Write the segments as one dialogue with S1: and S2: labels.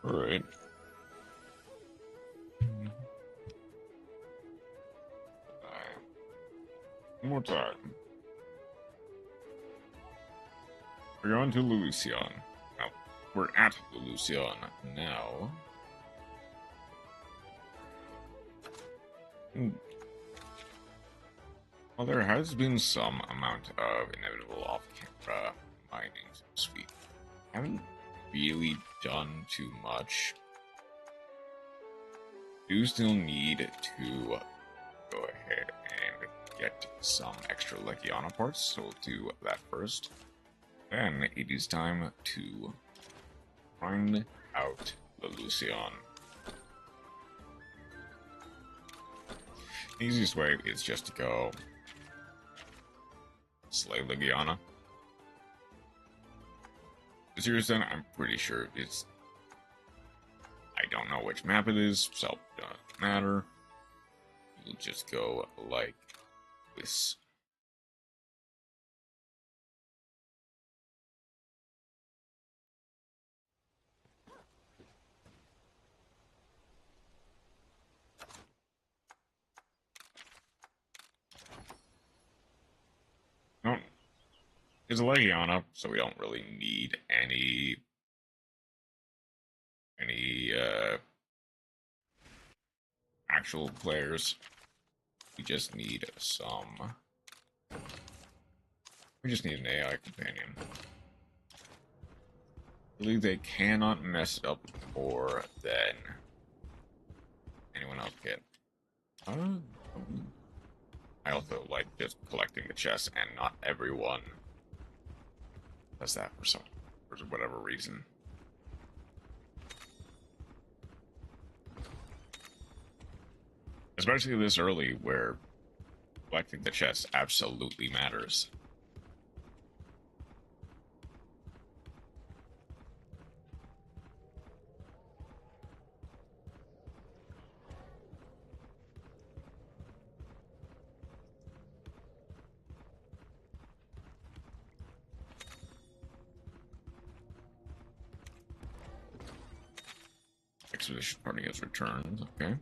S1: Alright. One more time. We're going to Lucian. Now, we're at Lucian now. Well, there has been some amount of inevitable off-camera mining, so to speak. Haven't really done too much. Do still need to go ahead and get some extra Legiana parts, so we'll do that first. Then it is time to find out the Lucian. The easiest way is just to go slay Legiana. Seriously, I'm pretty sure it's... I don't know which map it is, so it doesn't matter. We'll just go like this. No, it's a Legiana, so we don't really need any actual players. We just need some. We just need an AI companion. I believe they cannot mess it up more than anyone else can. I also like just collecting the chests, and not everyone does that for whatever reason. Especially this early, where collecting the chests absolutely matters. Expedition party has returned, okay.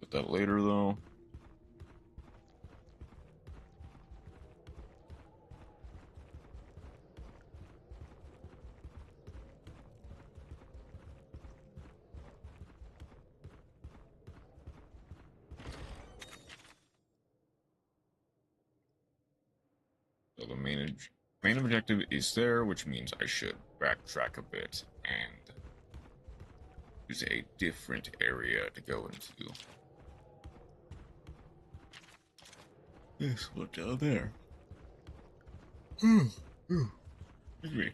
S1: Put that later, though. So the main objective is there, which means I should backtrack a bit and use a different area to go into. This one down there. Excuse me.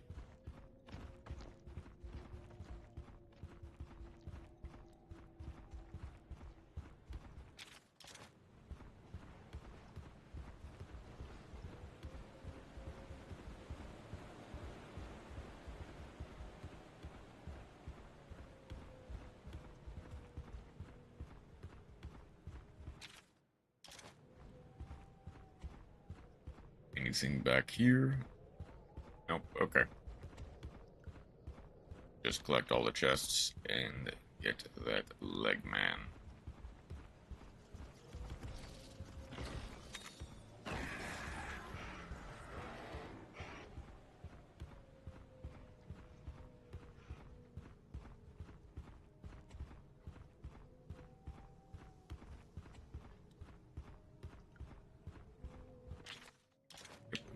S1: Anything back here? Nope, okay. Just collect all the chests and get that leg man.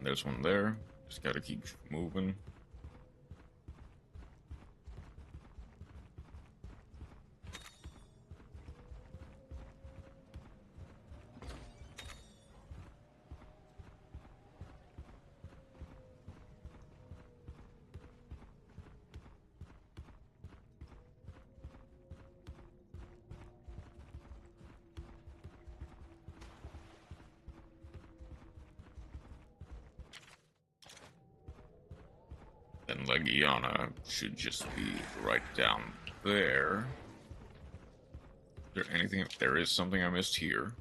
S1: There's one there. Just gotta keep moving. Then Legiana should just be right down there. Is there anything? There is something I missed here.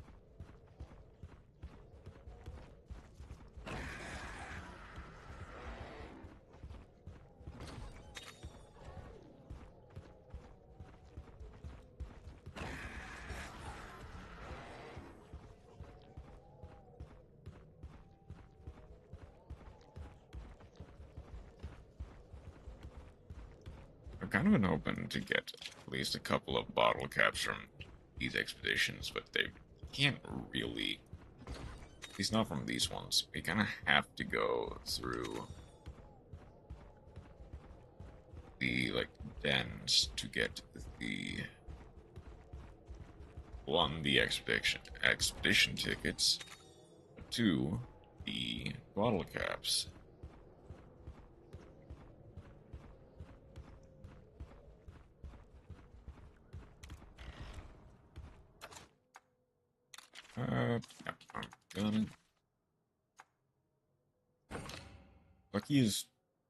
S1: kind of been hoping to get at least a couple of bottle caps from these expeditions, but they can't really, at least not from these ones. We kind of have to go through the, like, dens to get the expedition tickets, 2, the bottle caps. Yep, I'm gonna. Lucky is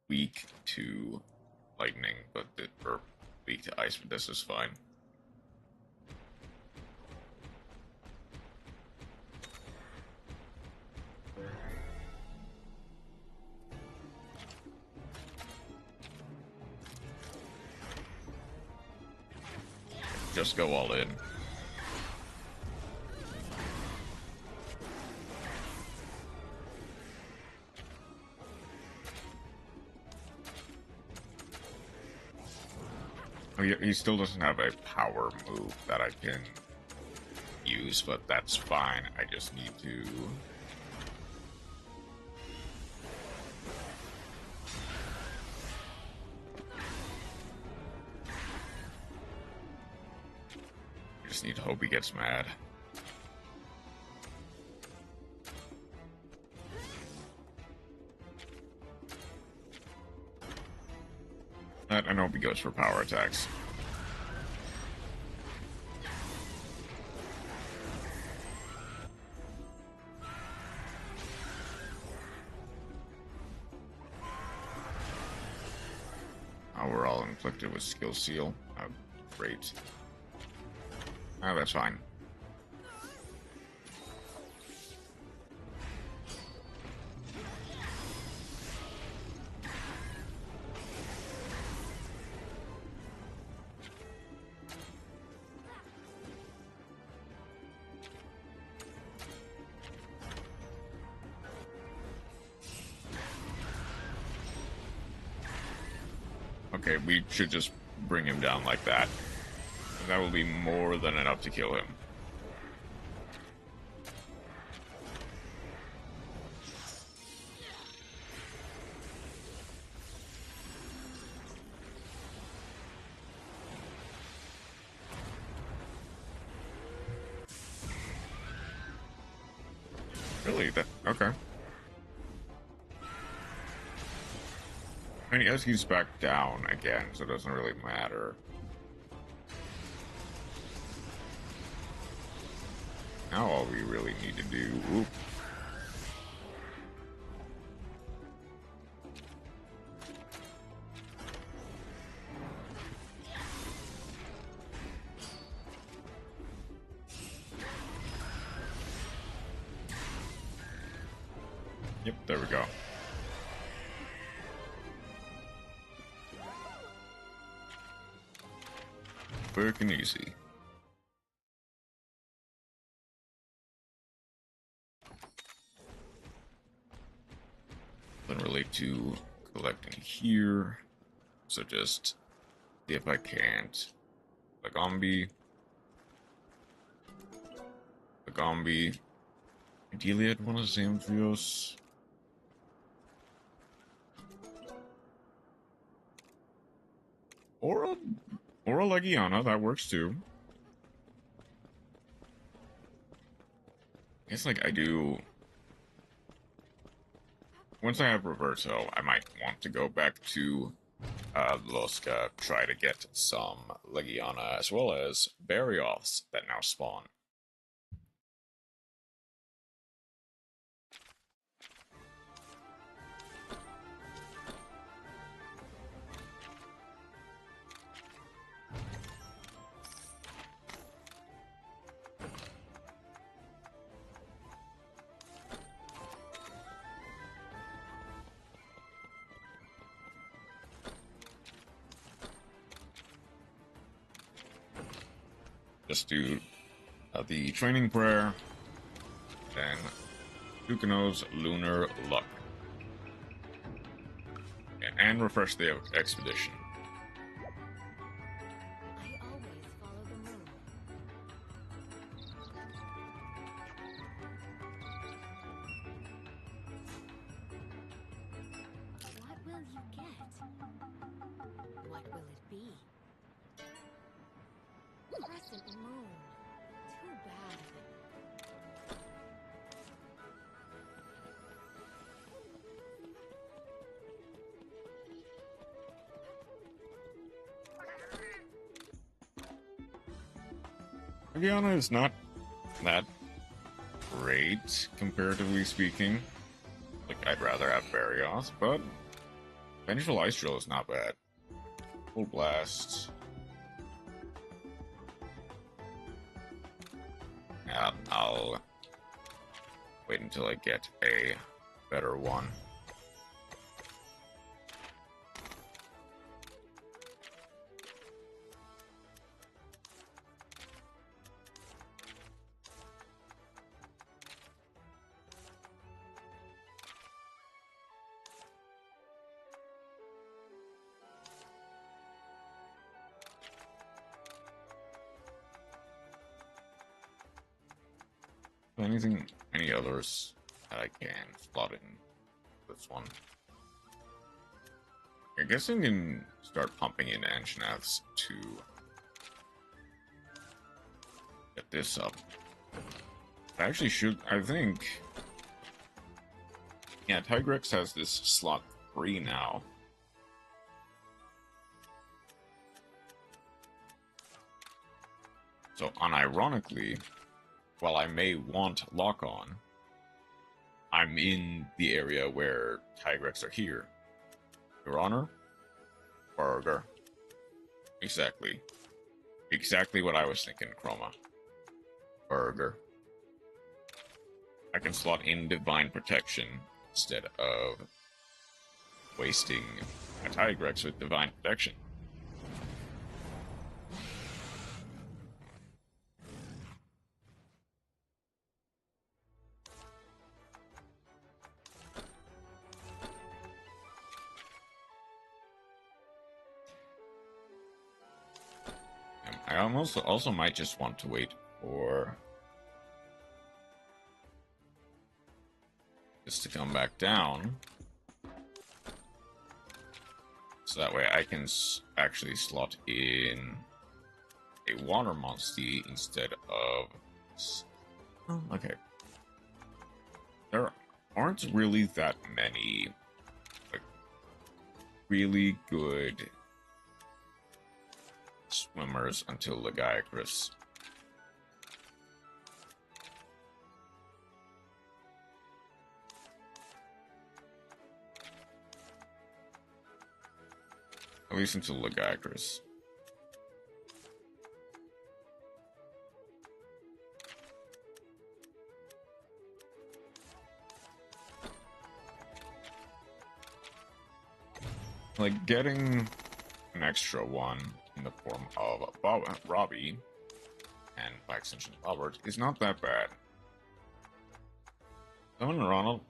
S1: weak to lightning, but or weak to ice, but this is fine. Just go all in. He still doesn't have a power move that I can use, but that's fine. I just need to... just need to hope he gets mad. I know he goes for power attacks. Oh, we're all inflicted with skill seal. Oh, great. Oh, that's fine. Okay, we should just bring him down like that. That will be more than enough to kill him. Really? Okay. I mean, I guess he's back down again, so it doesn't really matter. Now all we really need to do... Oop. Yep, there we go. Quick and easy. Doesn't relate to collecting here, so just see if I can't. Lagombi. Ideally, I'd want to Zamtrios. Or a Legiana, that works too. I guess, like, I do... Once I have Reverso, I might want to go back to Losca, try to get some Legiana, as well as Barioths that now spawn. Just do the training prayer, then Tukano's Lunar Luck, and refresh the expedition.
S2: crescent moon. Too bad.
S1: Legiana is not that great, comparatively speaking. Like, I'd rather have Barrios, but Vengeful Ice Drill is not bad. Full Blast. Yeah, I'll wait until I get a better one. Any others that I can slot in this one? I guess I can start pumping in Anshanaths to get this up. I actually should, I think. Yeah, Tigrex has this slot 3 now. So, unironically, while I may want lock-on, I'm in the area where Tigrex are here. Your Honor? Burger. Exactly. Exactly what I was thinking, Chroma. Burger. I can slot in Divine Protection instead of wasting a Tigrex with Divine Protection. I also might just want to wait for this to come back down, so that way I can actually slot in a water monster instead of. Oh, okay. There aren't really that many like really good swimmers until Legiacris. At least until Legiacris. Like, getting an extra one in the form of Robbie, and by extension Robert, is not that bad. Summon Ronald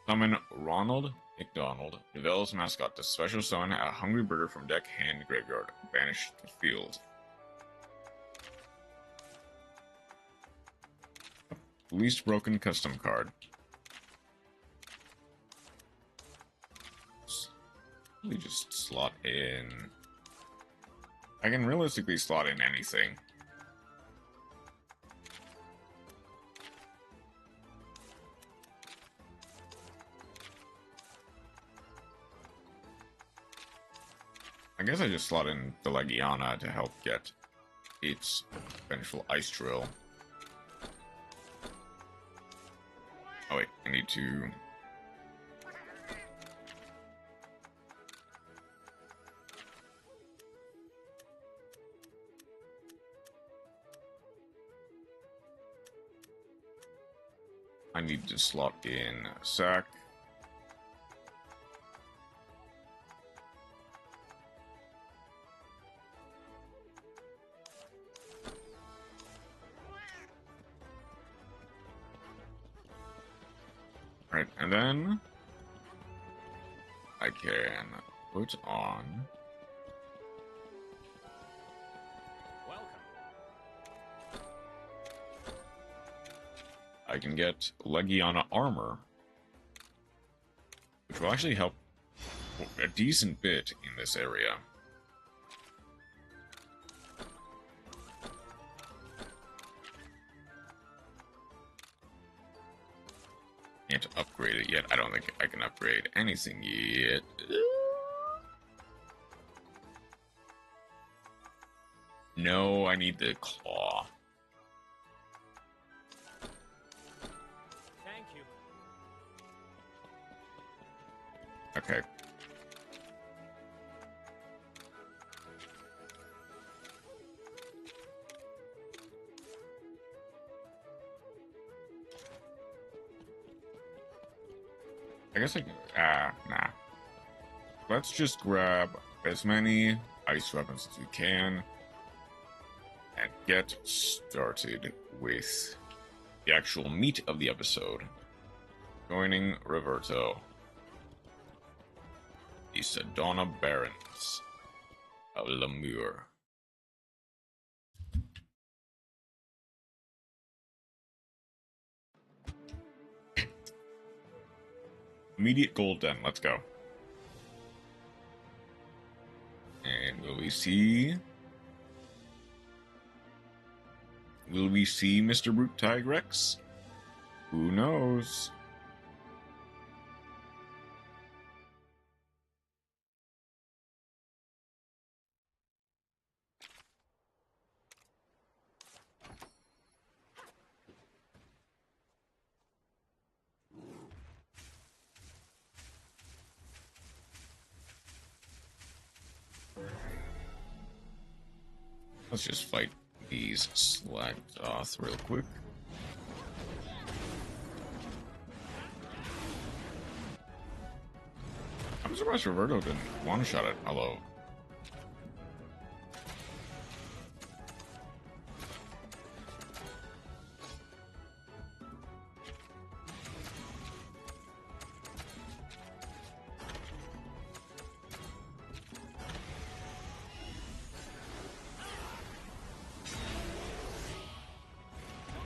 S1: Summon Ronald McDonald, develops mascot to special summon a hungry bird from deck, hand, graveyard, banish the field. Least broken custom card. Really just slot in. I can realistically slot in anything. I guess I just slot in the Legiana to help get its Vengeful Ice Drill. Oh wait, I need to... I need to slot in Sack. Right, and then I can put on... I can get Legiana Armor, which will actually help a decent bit in this area. can't upgrade it yet. I don't think I can upgrade anything yet. No, I need the claw.
S3: Thank you.
S1: Okay. I guess I can. Nah. Let's just grab as many ice weapons as we can and get started with the actual meat of the episode. Joining Roberto, the Sedona Barons of Lemur. Immediate gold den, let's go. And will we see Mr. Brute Tigrex? Who knows? Let's just fight these Slaggoth real quick. I'm surprised Roberto didn't one-shot it. Hello.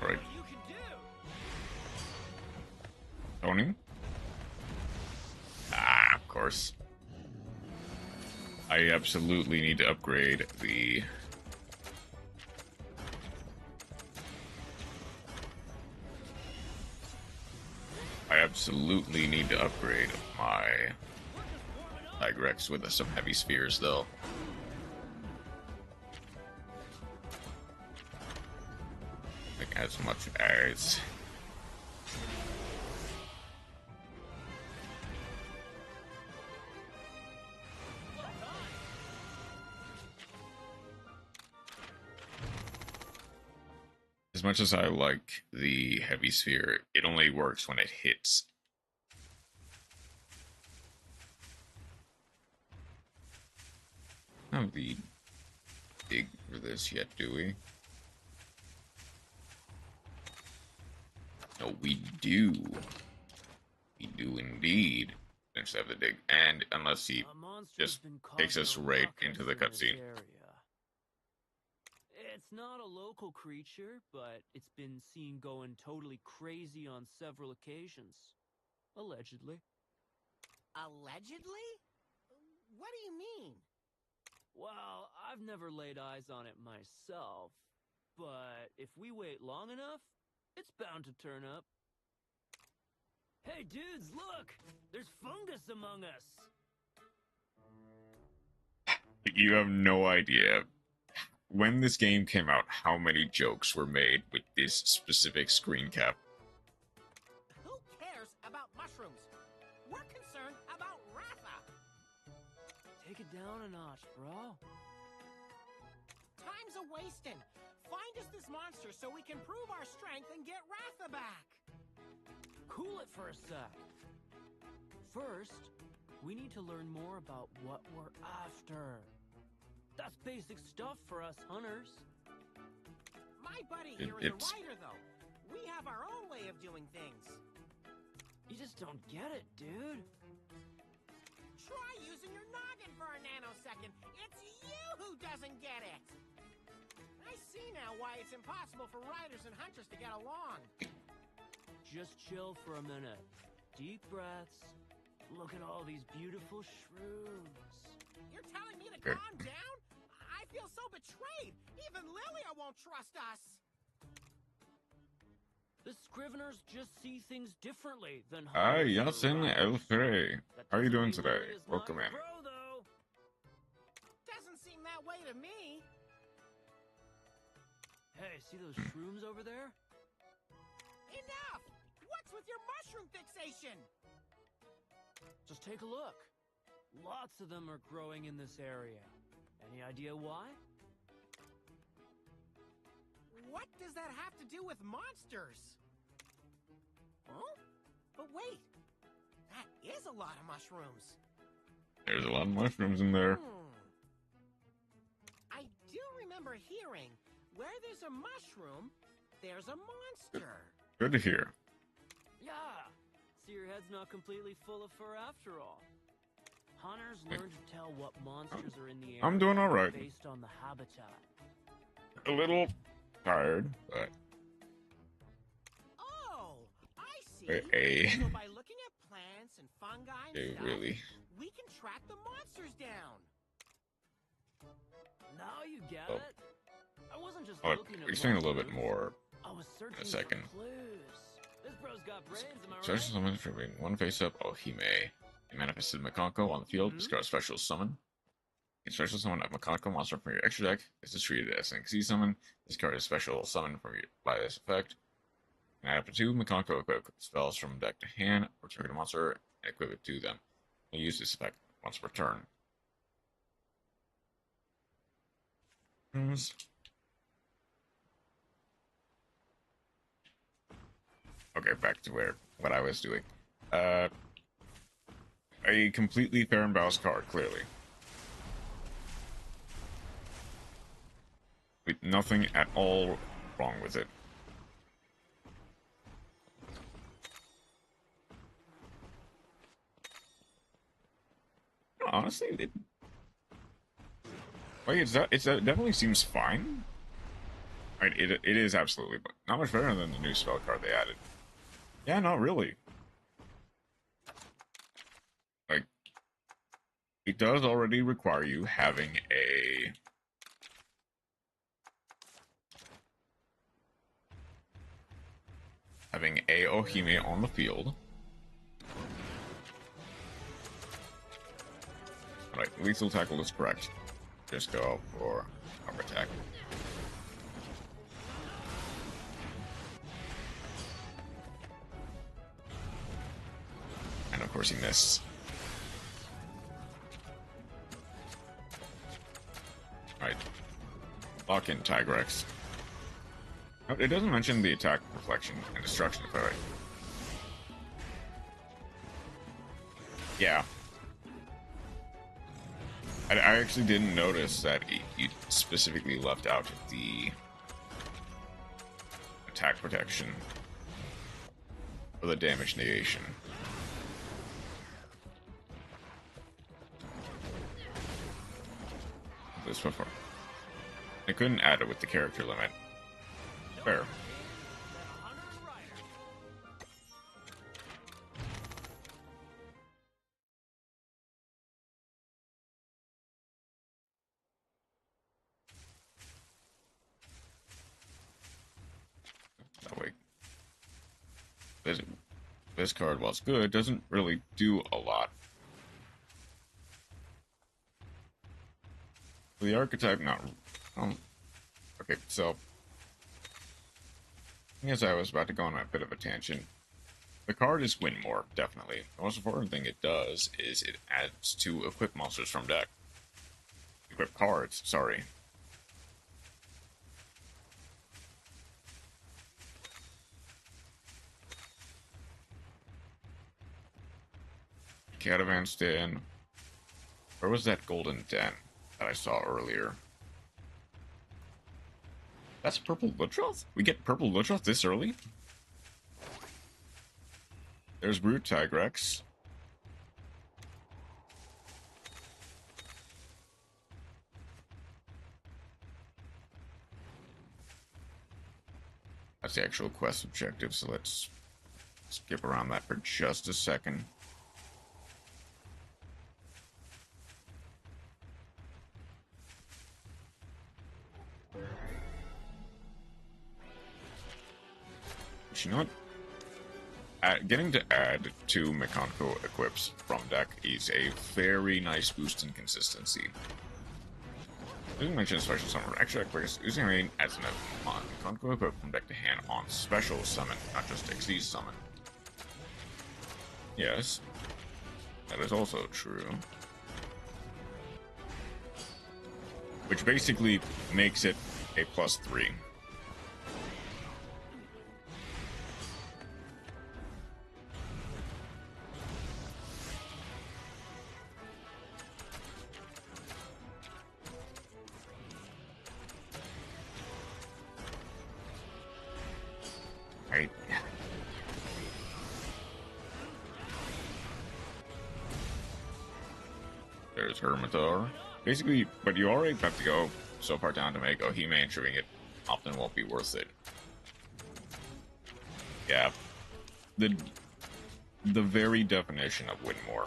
S1: Alright. Tony? Of course. I absolutely need to upgrade the... I absolutely need to upgrade my Tigrex with some heavy spheres, though. Like, as much as... As much as I like the heavy sphere, it only works when it hits. Not the dig for this yet, do we? No, we do. We do indeed. Finish have the dig, and unless he just takes us right into the cutscene.
S3: It's not a local creature, but it's been seen going totally crazy on several occasions. Allegedly.
S4: Allegedly? What do you mean?
S3: Well, I've never laid eyes on it myself, but if we wait long enough, it's bound to turn up. Hey dudes, look! There's fungus among us!
S1: You have no idea. When this game came out, how many jokes were made with this specific screen cap?
S4: Who cares about mushrooms? We're concerned about Ratha.
S3: Take it down a notch, bro.
S4: Time's a-wasting. Find us this monster so we can prove our strength and get Ratha back.
S3: Cool it for a sec. First, we need to learn more about what we're after. That's basic stuff for us hunters.
S4: My buddy here is a writer, though. We have our own way of doing things.
S3: You just don't get it, dude.
S4: Try using your noggin for a nanosecond. It's you who doesn't get it. I see now why it's impossible for writers and hunters to get along.
S3: Just chill for a minute. Deep breaths. Look at all these beautiful shrooms.
S4: You're telling me to calm down? I feel so betrayed. Even Lilia won't trust us.
S3: The Scriveners just see things differently than
S1: Ah,
S3: hunters or
S1: Yasin
S3: riders.
S1: Elfrey.
S3: That
S1: How are you
S3: doesn't
S1: doing
S3: mean
S1: today?
S3: limit is not
S1: Welcome in.
S3: grow, though.
S4: Doesn't seem that way to me.
S3: Hey, see those shrooms over there?
S4: Enough! What's with your mushroom fixation?
S3: Just take a look. Lots of them are growing in this area. Any idea why?
S4: What does that have to do with monsters? Huh? But wait, that is a lot of mushrooms.
S1: There's a lot of mushrooms in there.
S4: I do remember hearing, where there's a mushroom, there's a monster.
S1: Good to hear.
S3: Yeah. See, your head's not completely full of fur after all. Hunters learn to tell what monsters are in the area.
S1: I'm doing all right.
S3: Based on the habitat.
S1: A little tired, but
S4: Oh, I see.
S1: Hey.
S4: So by looking at plants and fungi and
S1: Hey,
S4: stuff,
S1: really.
S4: we can track the monsters down.
S3: Now you get
S1: Oh.
S3: it. I wasn't just
S1: I'll
S3: looking at
S1: explain a little bit
S3: mushrooms.
S1: more.
S3: I was searching
S1: in a second.
S3: for clues. This bro's got brains, am I right?
S1: Special summon for being one face up. Oh, he manifested Makonko on the field. Discard a special summon. A special summon of Makonko monster from your extra deck. This is treated as an XC summon. Discard a special summon from your by this effect. And add up to 2 Makonko equip spells from deck to hand, or target a monster and equip it to them. And use this effect once per turn. Okay, back to what I was doing. A completely fair and balanced card, clearly. With nothing at all wrong with it. Honestly, it definitely seems fine. Right, it is absolutely, but not much better than the new spell card they added. Yeah, not really. Like, it does already require you having a Ohime on the field. Alright, lethal tackle is correct. Just go for upper attack. And of course he missed. Alright. Lock in Tigrex. Oh, it doesn't mention the attack, reflection, and destruction effect. Yeah. I actually didn't notice that you specifically left out the attack protection or the damage negation. This before. I couldn't add it with the character limit. Fair. That way. This card, while it's good, doesn't really do a lot. The archetype, not. Okay, so. As I was about to go on a bit of a tangent, the card is win more, definitely. The most important thing it does is it adds 2 equip monsters from deck. Equip cards, sorry. Catavan's Den. Where was that golden den that I saw earlier? That's purple Lutroth? We get purple Lutroth this early? There's Brute Tigrex. That's the actual quest objective, so let's skip around that for just a second. Which, you know what? Getting to add 2 Mekonko equips from deck is a very nice boost in consistency. I didn't mention special summon. Actually, using Maiden as an Mekonko equip from deck to hand on special summon, not just XD summon. Yes, that is also true. Which basically makes it a +3. Right. There's Hermitar. Basically, but you already have to go so far down to make Ohime, and tripping it often won't be worth it. Yeah. The very definition of win more.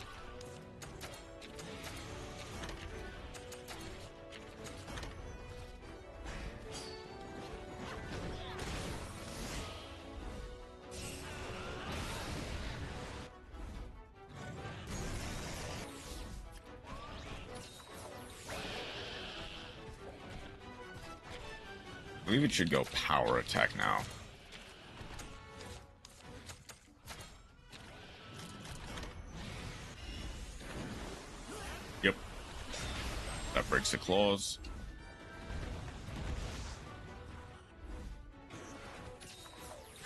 S1: I believe it should go power attack now. Yep. That breaks the claws.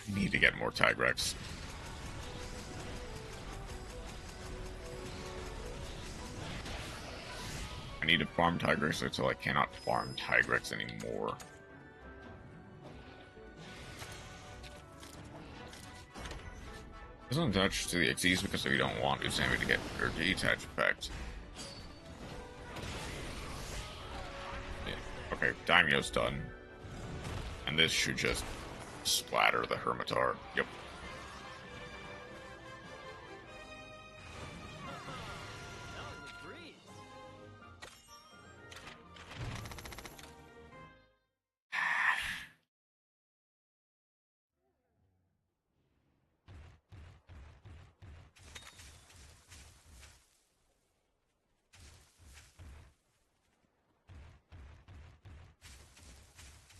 S1: I need to get more Tigrex. I need to farm Tigrex until I cannot farm Tigrex anymore. Doesn't attach to the XEs because we don't want Usami to get her detach effect. Yeah. Okay, Daimyo's done. And this should just splatter the Hermitar. Yep.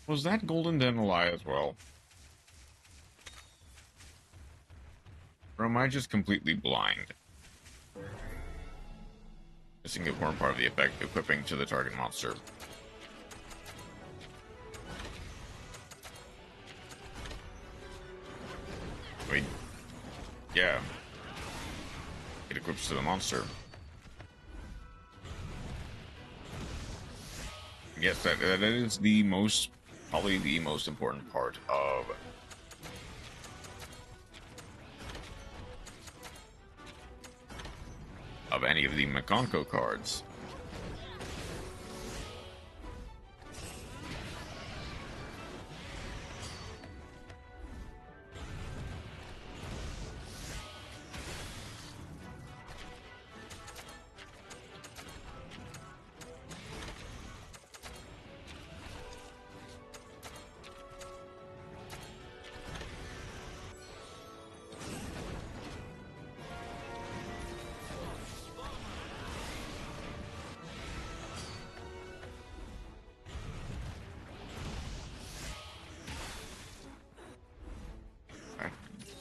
S1: Was that Golden Denali as well? Or am I just completely blind? Missing a important part of the effect equipping to the target monster. Wait. Yeah. It equips to the monster. Yes, that is the most... probably the most important part of any of the Mekonko cards.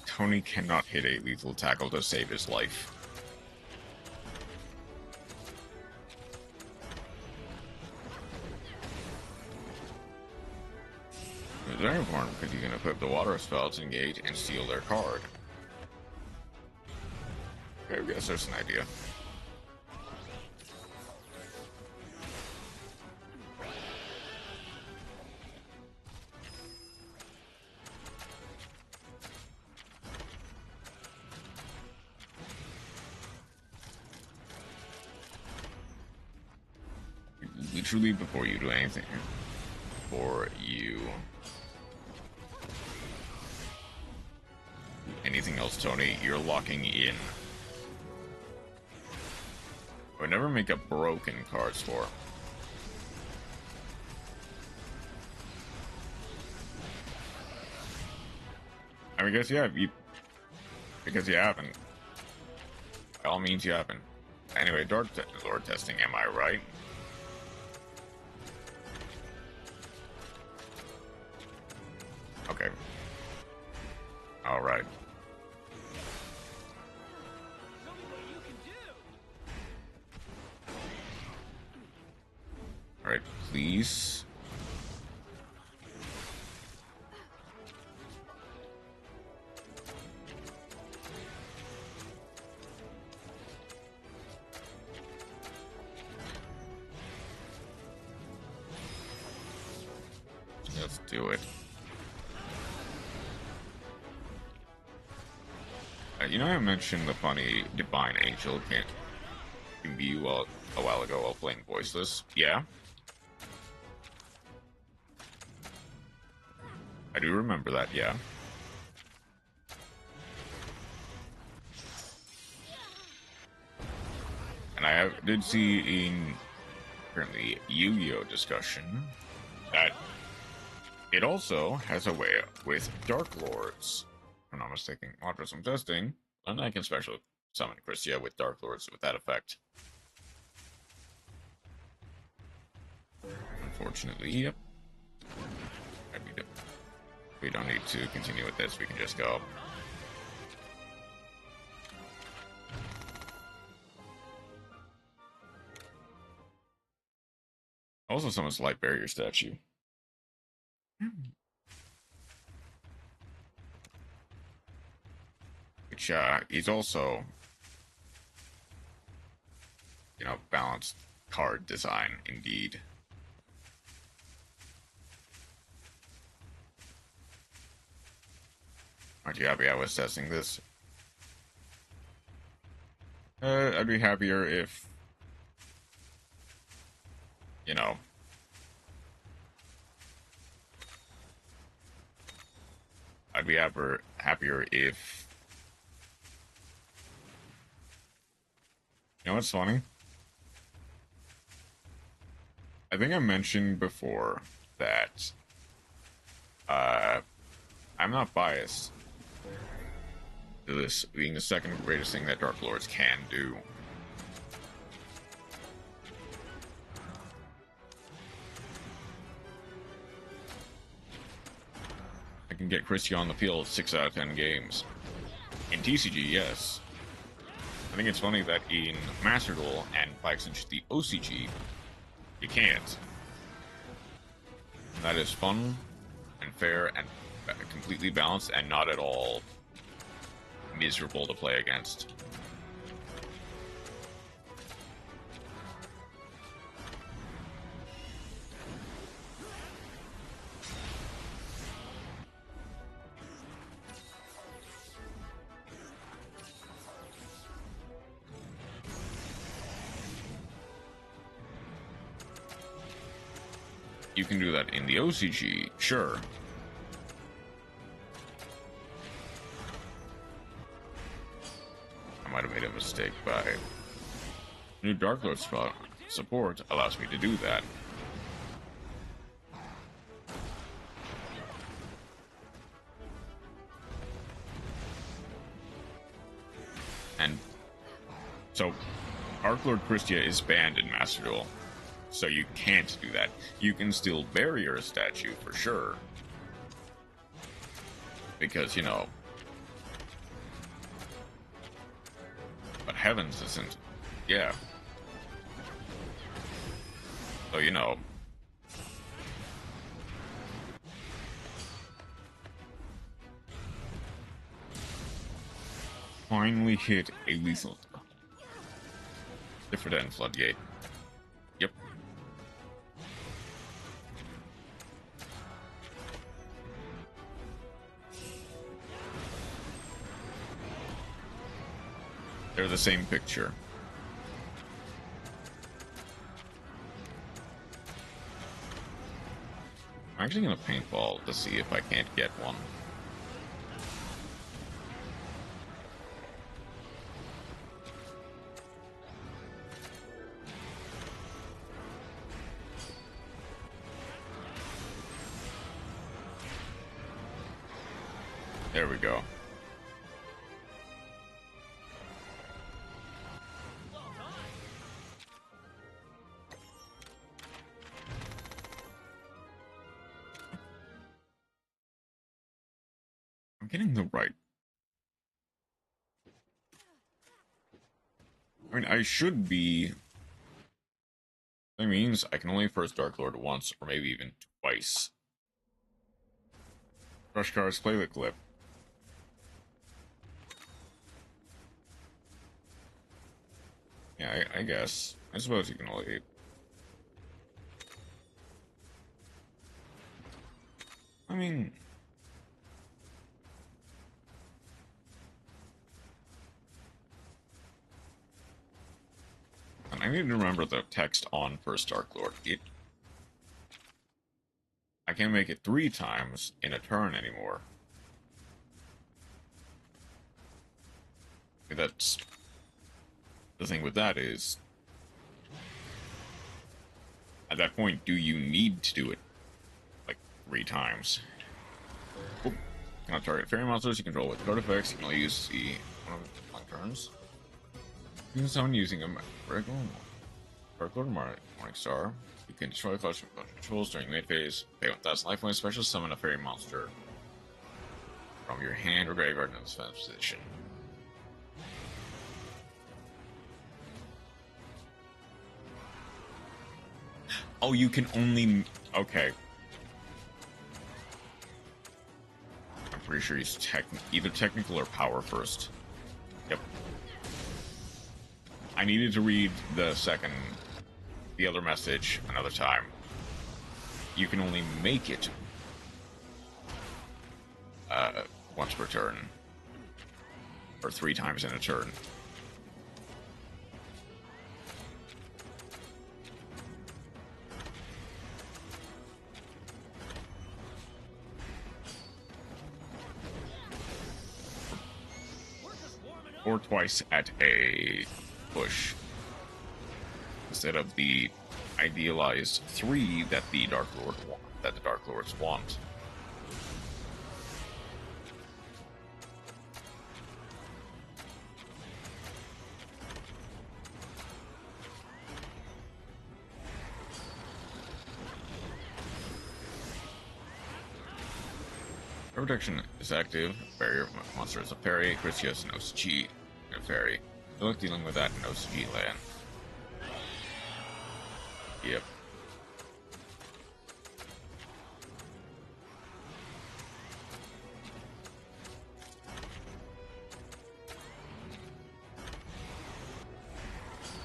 S1: Tony cannot hit a lethal tackle to save his life. It's very important because you can equip the water spell to engage and steal their card. Okay, I guess there's an idea. Literally before you do anything. Before you... anything else, Tony, you're locking in. I would never make up broken cards for. I mean, I guess, yeah, because you haven't. By all means, you haven't. Anyway, Lord testing, am I right? Okay. Alright.
S3: Show me what you can do.
S1: Alright, please. Let's do it. You know, I mentioned the funny Divine Angel can't be a while ago while playing Voiceless. Yeah. I do remember that, yeah. And I did see in apparently Yu-Gi-Oh discussion that it also has a way with Dark Lords. If I'm not mistaken, after some testing, and I can special summon Christia with Dark Lords with that effect. Unfortunately, yep. We don't need to continue with this, we can just go. Also summons Light Barrier statue. Which is also, you know, balanced card design indeed. Aren't you happy I was testing this? I'd be happier if, you know, I'd be happier if, you know what's funny? I think I mentioned before that I'm not biased to this being the second greatest thing that Dark Lords can do. I can get Christie on the field 6 out of 10 games. In TCG, yes. I think it's funny that in Master Duel and by extension the OCG, you can't. That is fun and fair and completely balanced and not at all miserable to play against. You can do that in the OCG, sure. I might have made a mistake by... New Dark Lord support allows me to do that. And so, Dark Lord Christia is banned in Master Duel. So you can't do that. You can still barrier a statue for sure. Because, you know... But Heavens isn't... Yeah. So, you know... Finally hit a lethal... Different end floodgate. Yep. They're the same picture. I'm actually gonna paintball to see if I can't get one. There we go. I'm getting the right. I mean, I should be. That means I can only first Dark Lord once, or maybe even twice. Rush cards, play the clip. Yeah, I guess. I suppose you can only. I mean. And I need to remember the text on First Dark Lord. I can't make it 3 times in a turn anymore. That's the thing with that is, at that point, do you need to do it like 3 times? Oop. Cannot target fairy monsters you control with card effects. You can only use the one of the on turns. You can summon using a regular Dark Lord Morning Star. You can destroy flesh controls during mid phase. Pay 1,000 life points. Special summon a fairy monster from your hand or graveyard in this defense position. Oh, you can only. Okay. I'm pretty sure he's either technical or power first. Yep. I needed to read the other message another time. You can only make it once per turn, or 3 times in a turn. Or twice at a push, instead of the idealized 3 that the Dark Lords want. Protection is active. Barrier monster is a fairy. Crucius and OCG and a fairy. Good luck dealing with that in OCG land. Yep.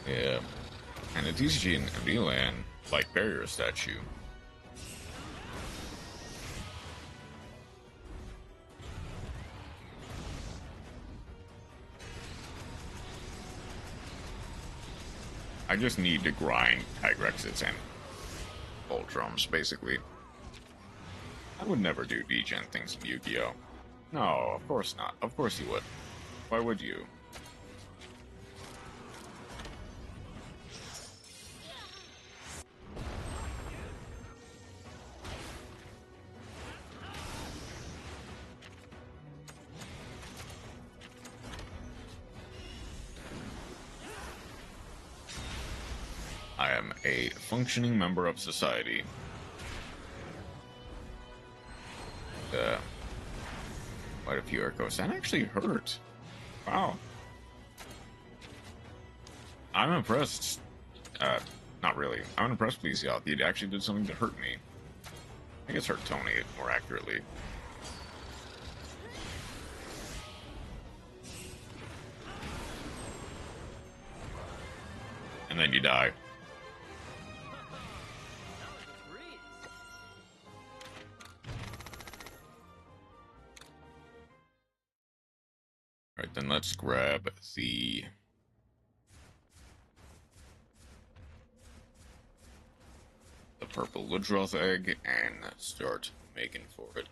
S1: Yeah. And a TCG in MD land, like barrier statue. I just need to grind Tigrexes and Ultrums, basically. I would never do degen things in Yu-Gi-Oh! No, of course not. Of course you would. Why would you? I am a functioning member of society. Quite a few Urkos. That actually hurt. Wow. I'm impressed. Not really. I'm impressed, please, y'all. He actually did something to hurt me. I guess hurt Tony more accurately. And then you die. Alright, then let's grab the purple Ludroth egg and start making for it.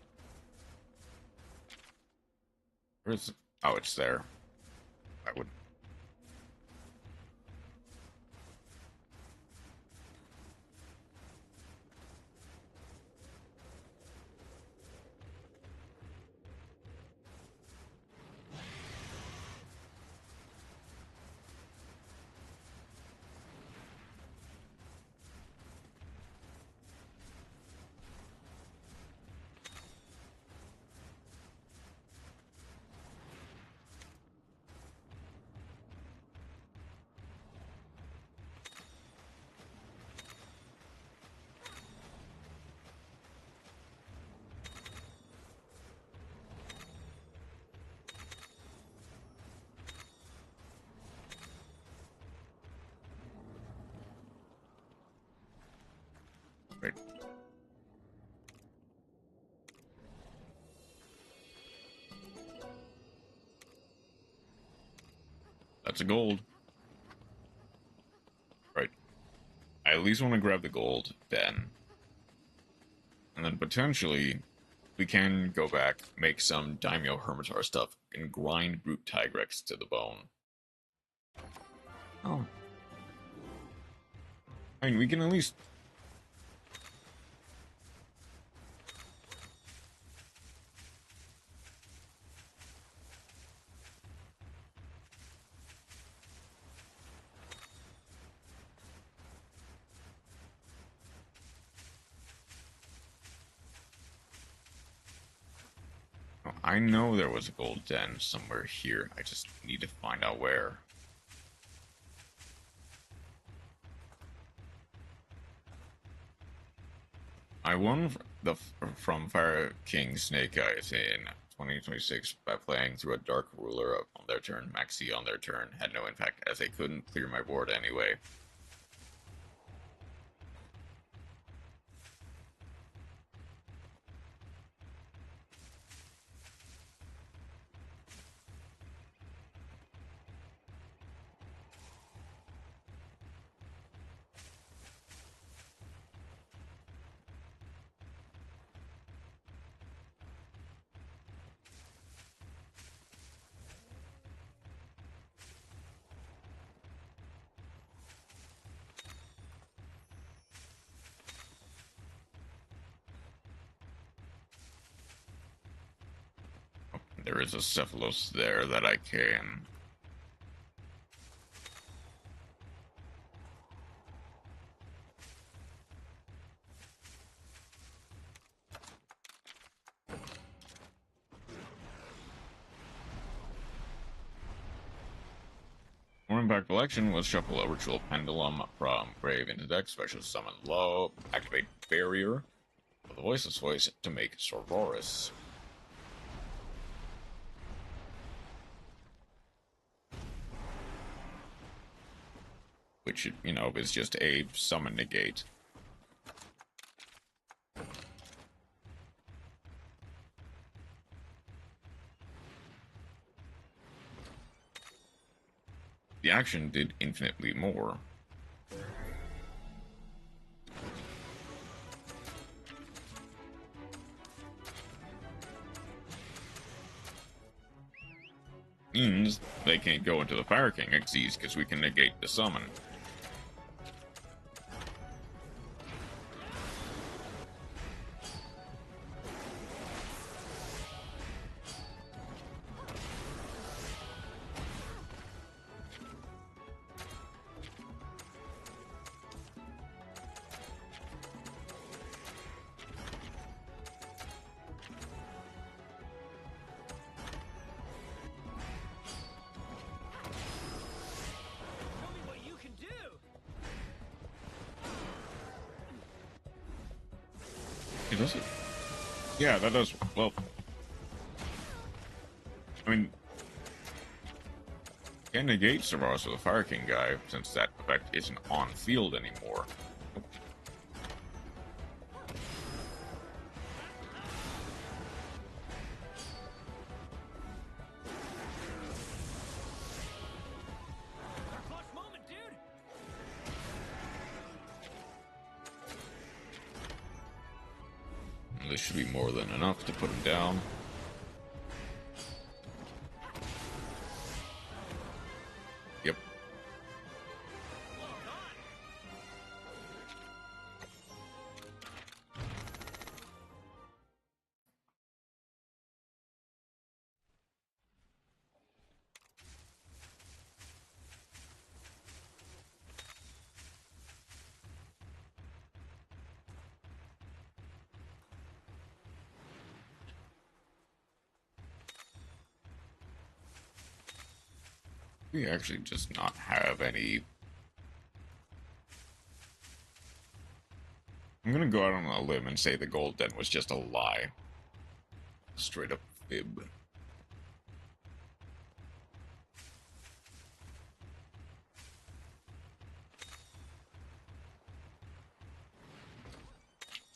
S1: Where's... Oh, it's there. I would... That's a gold. Right. I at least want to grab the gold then. And then potentially we can go back, make some Daimyo Hermitar stuff, and grind Brute Tigrex to the bone. Oh. I mean, we can at least... I know there was a gold den somewhere here. I just need to find out where. I won from Fire King Snake Eyes in 2026 by playing through a Dark Ruler on their turn, Maxi on their turn. Had no impact as they couldn't clear my board anyway. There is a Cephalos there that I can... More Impact Collection was shuffle a Ritual Pendulum from Grave into deck, special summon low, activate Barrier with the Voiceless Voice to make Sororis. Which, you know, is just a summon negate. The action did infinitely more. Means they can't go into the Fire King Xyz because we can negate the summon. Does it? Yeah, that does. Well, I mean, can negate Sororis with a Fire King guy since that effect isn't on field anymore. This should be more than enough to put him down. Yep. We actually just not have any... I'm gonna go out on a limb and say the gold den was just a lie. Straight up fib.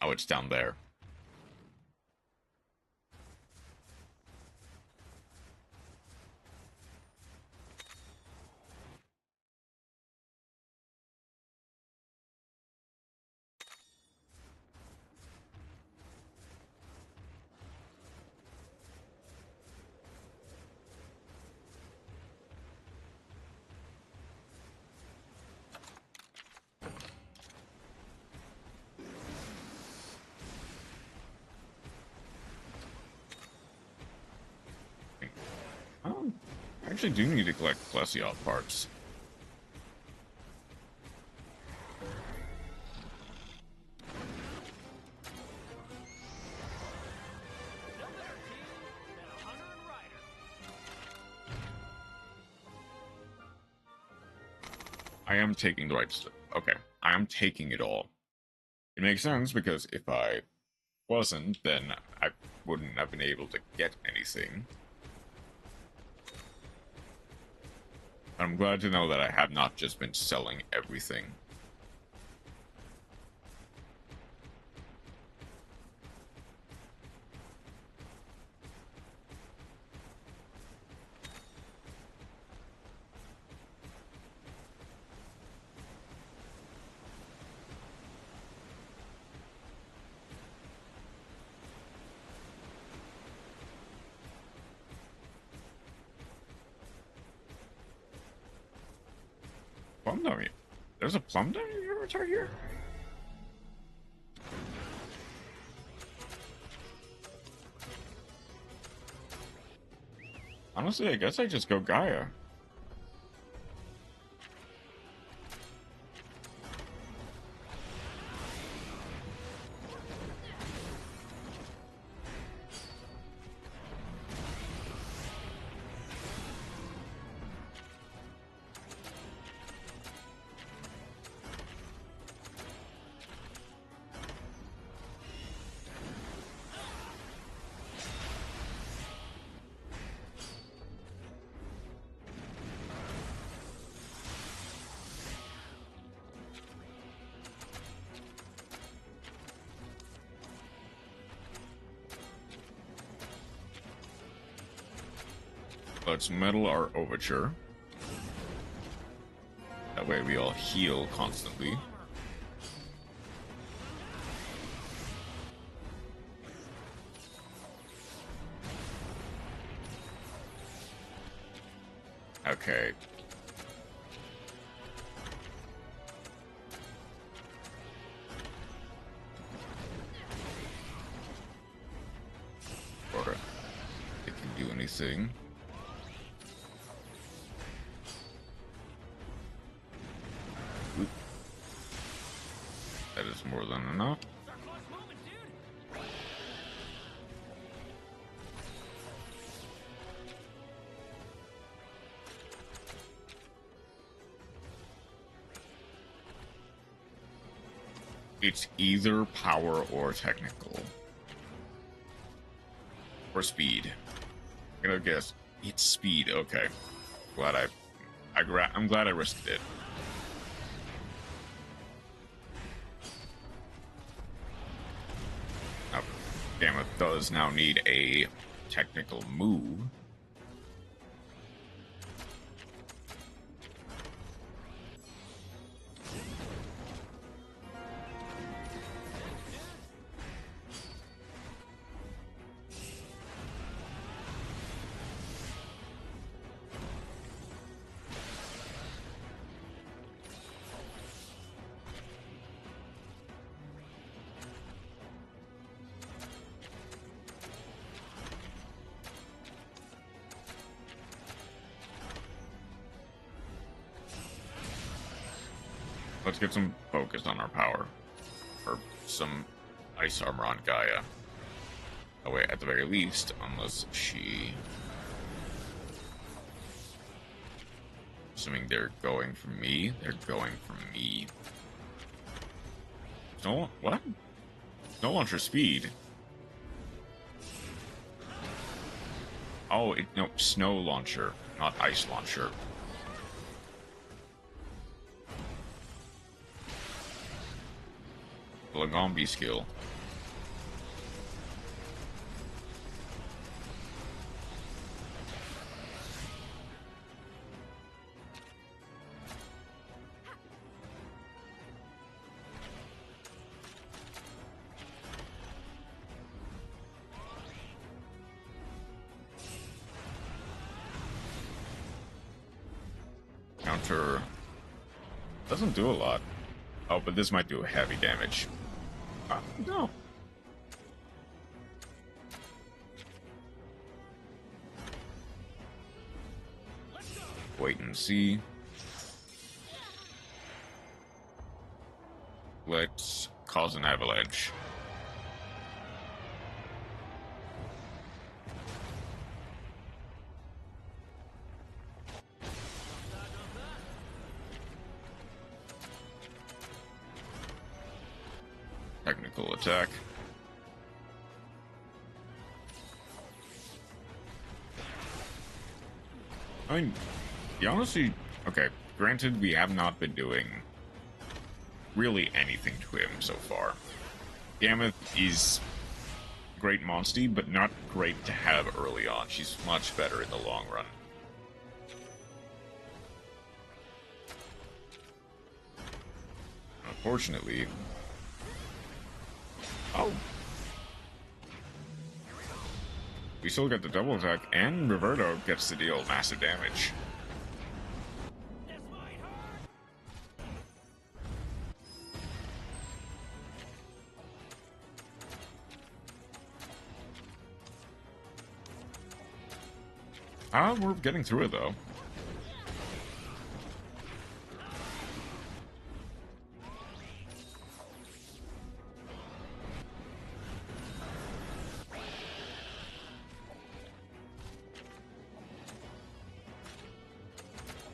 S1: Oh, it's down there. I actually do need to collect Plesiot parts.
S3: No better team than a hunter and rider.
S1: I am taking the right step. Okay, I am taking it all. It makes sense because if I wasn't, then I wouldn't have been able to get anything. I'm glad to know that I have not just been selling everything. Plum dummy. There's a plum dummy right here? Honestly, I guess I just go Gaia. Let's meddle our overture. That way we all heal constantly. Okay. Or it can do anything. That is more than enough.
S3: It's our close moment, dude.
S1: It's either power or technical. Or speed. I'm gonna guess it's speed. Okay. I'm glad I risked it. Oh, damn, it does now need a technical move. Let's get some focus on our power. Or some ice armor on Gaia. Oh wait, at the very least, unless she... Assuming they're going for me, they're going for me. Snow... what? Snow launcher speed. Oh, no, snow launcher, not ice launcher. Lagombi skill. Counter doesn't do a lot. Oh, but this might do heavy damage. No. wait and see. Let's cause an avalanche. Technical attack. I mean, honestly, okay, granted, we have not been doing really anything to him so far. Gameth is great monsty, but not great to have early on. She's much better in the long run. Unfortunately... Oh! We still get the double attack, and Roberto gets to deal massive damage. We're getting through it, though.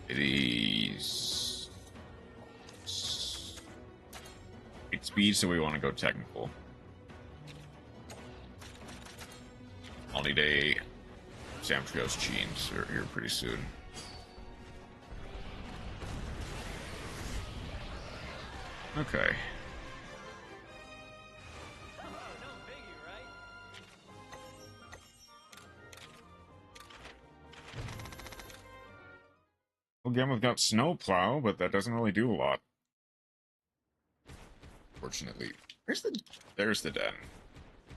S1: It is... It's speed, so we want to go technical. I'll need a Samtrios Genes here pretty soon. Okay. Well, again, we've got Snowplow, but that doesn't really do a lot. Fortunately. There's the den.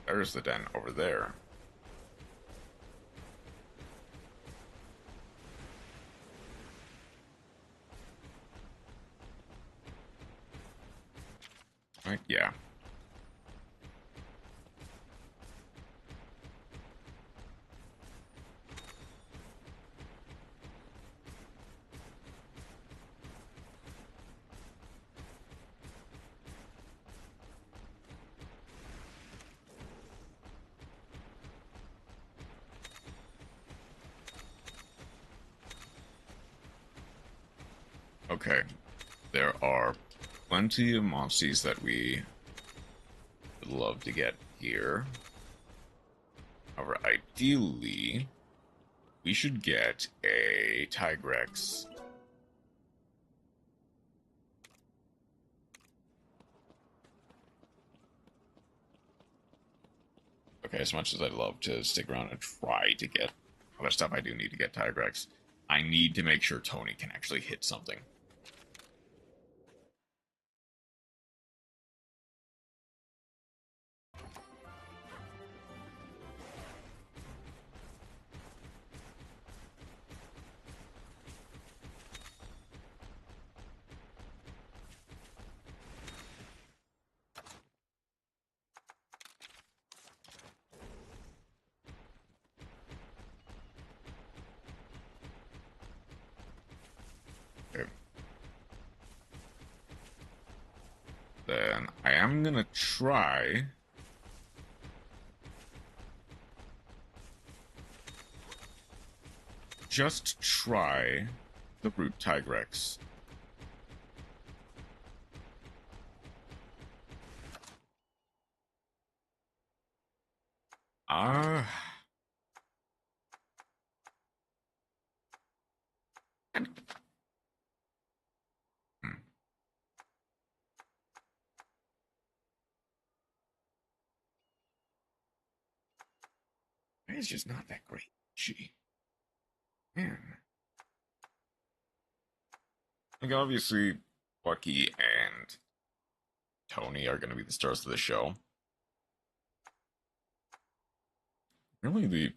S1: There's the den over there. Right, yeah. Okay, there are plenty of monsties that we would love to get here. However, ideally, we should get a Tigrex. Okay, as much as I'd love to stick around and try to get other stuff, I do need to get Tigrex. I need to make sure Tony can actually hit something. Then I am gonna try just try the Brute Tigrex. It's just not that great. She, man. Like, obviously, Bucky and Tony are going to be the stars of the show. Really,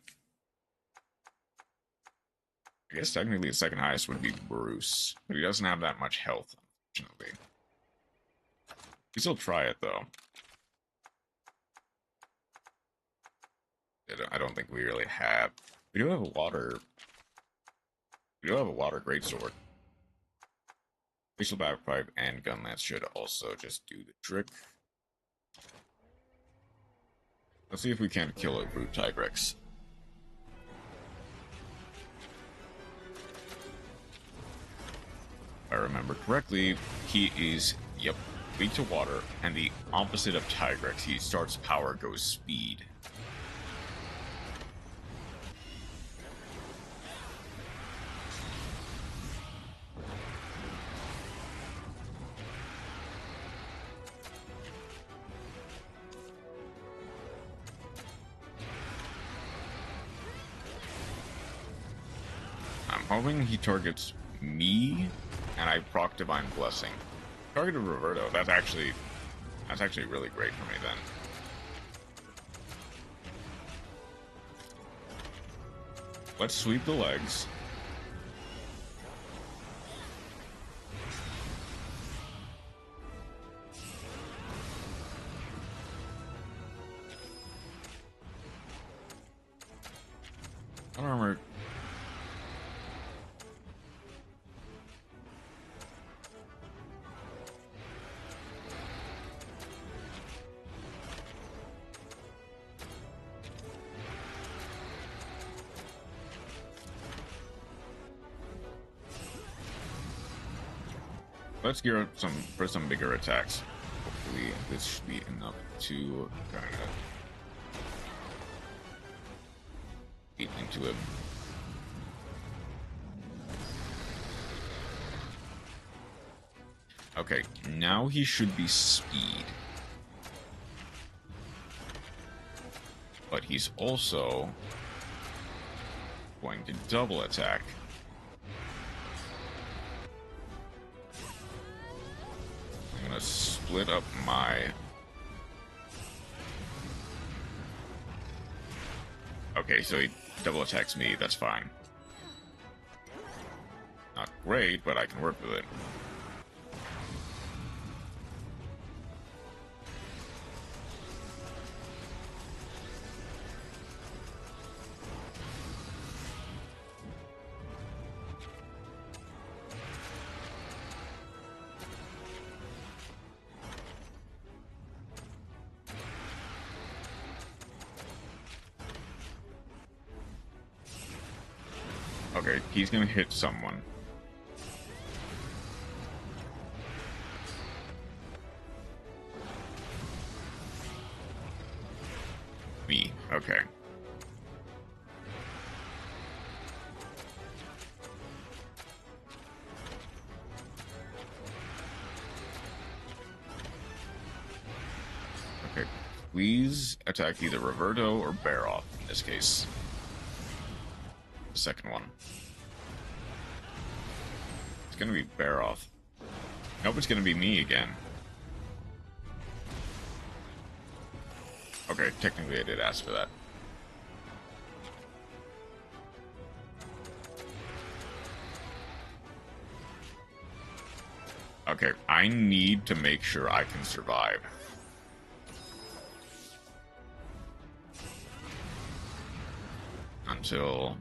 S1: I guess technically the second highest would be Bruce, but he doesn't have that much health, unfortunately. We still try it, though. I don't think we really have. We do have a water We do have a water greatsword. Facial bagpipe and gun lance should also just do the trick. Let's see if we can kill a brute Tigrex. If I remember correctly, he is, yep, weak to water, and the opposite of Tigrex. He starts power, goes speed. I'm hoping he targets me, and I proc Divine Blessing. Targeted Roberto. That's actually really great for me then. Let's sweep the legs. Armor. Let's gear up for some bigger attacks. Hopefully this should be enough to kind of beat into him. Okay, now he should be speed. But he's also going to double attack. I'm gonna split up my... Okay, so he double attacks me, that's fine. Not great, but I can work with it. Okay, he's gonna hit someone. Me, okay. Okay, please attack either Roberto or Bear Off in this case. The second one. It's gonna be Bear Off. Nope, it's gonna be me again. Okay, technically I did ask for that. Okay, I need to make sure I can survive. Until...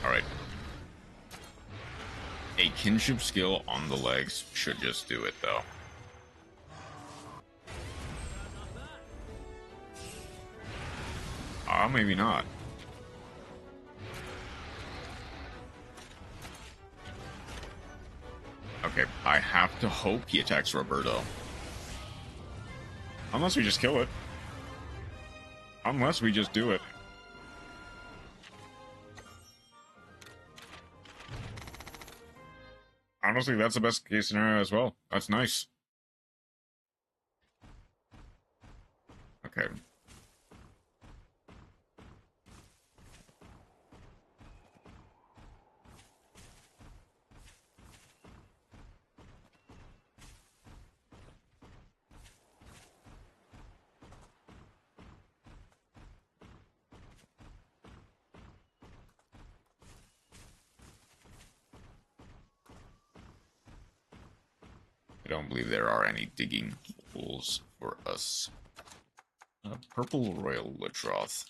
S1: Alright. A kinship skill on the legs should just do it, though. Maybe not. Okay, I have to hope he attacks Roberto. Unless we just kill it. Unless we just do it. Honestly, that's the best case scenario as well. That's nice. Okay. don't believe there are any digging holes for us. Purple Royal Latroth.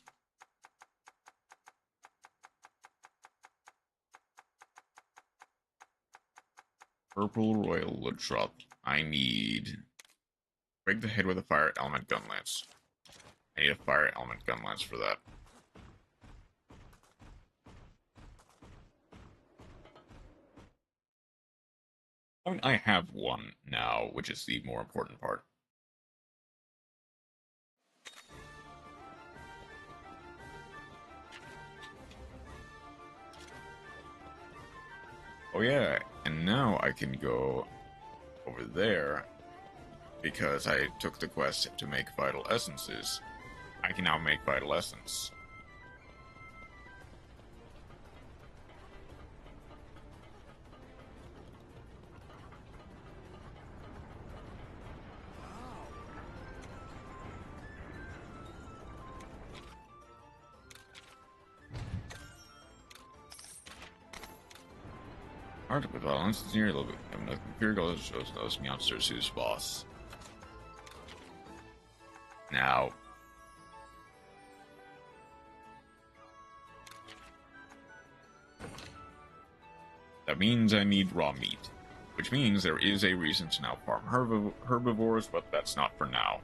S1: Purple Royal Latroth. I need... break the head with a fire element gun lance. I need a fire element gun lance for that. I mean, I have one now, which is the more important part. Oh yeah, and now I can go over there because I took the quest to make vital essences. I can now make vital essence. Hard with violence is near a little bit. I mean, the computer goes shows those monsters who's boss. Now, that means I need raw meat, which means there is a reason to now farm herbivores, but that's not for now.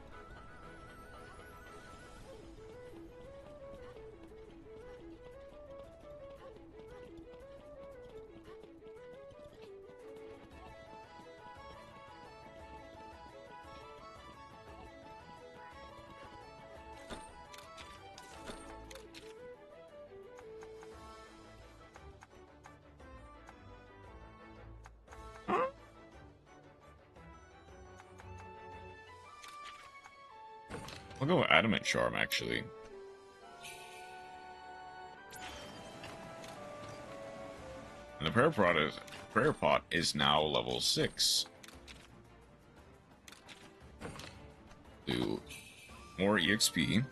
S1: I'll go with Adamant Charm, actually. And the prayer pot is now level 6. Do more EXP.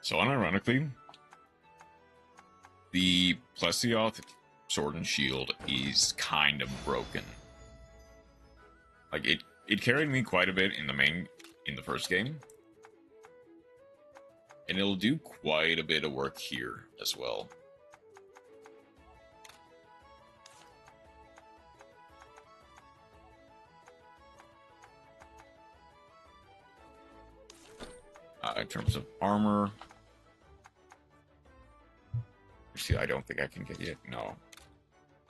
S1: So unironically, the Plesioth Sword and Shield is kind of broken. Like it carried me quite a bit in the first game. And it'll do quite a bit of work here as well. In terms of armor, see, I don't think I can get yet. No,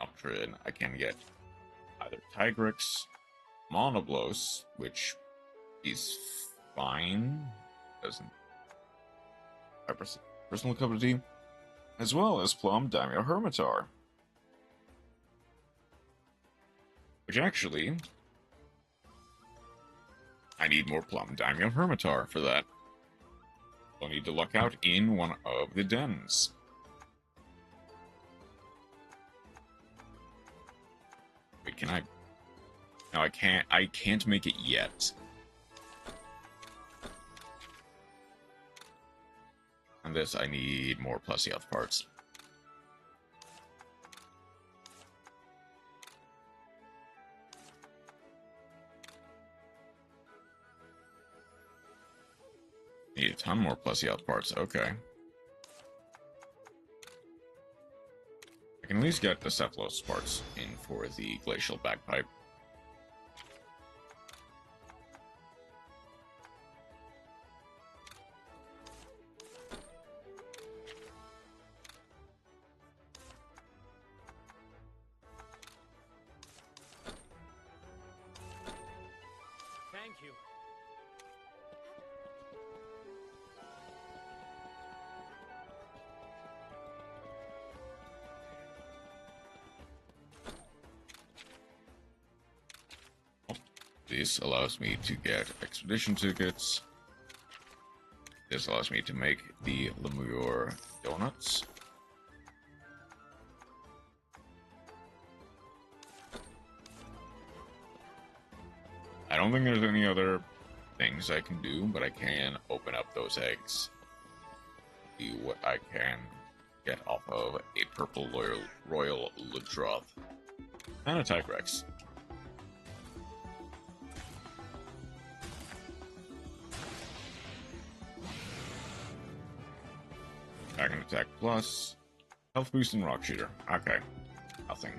S1: Ultron. I can get either Tigrex, Monoblos, which is fine, doesn't my personal cup of tea, as well as Plum Daimyo Hermitar, which actually I need more Plum Daimyo Hermitar for that. I'll need to luck out in one of the dens. Wait, can I? No, I can't. I can't make it yet. And this, I need more Plesioth parts. Need a ton more Plesioth parts. Okay. I can at least get the Cephalos parts in for the Glacial Bagpipe.
S3: Thank you.
S1: This allows me to get expedition tickets. This allows me to make the Lemur donuts. don't think there's any other things I can do, but I can open up those eggs. See what I can get off of a purple royal Ludroth. And a Tigrex. Attack and attack plus. Health boost and rock shooter. Okay. Nothing.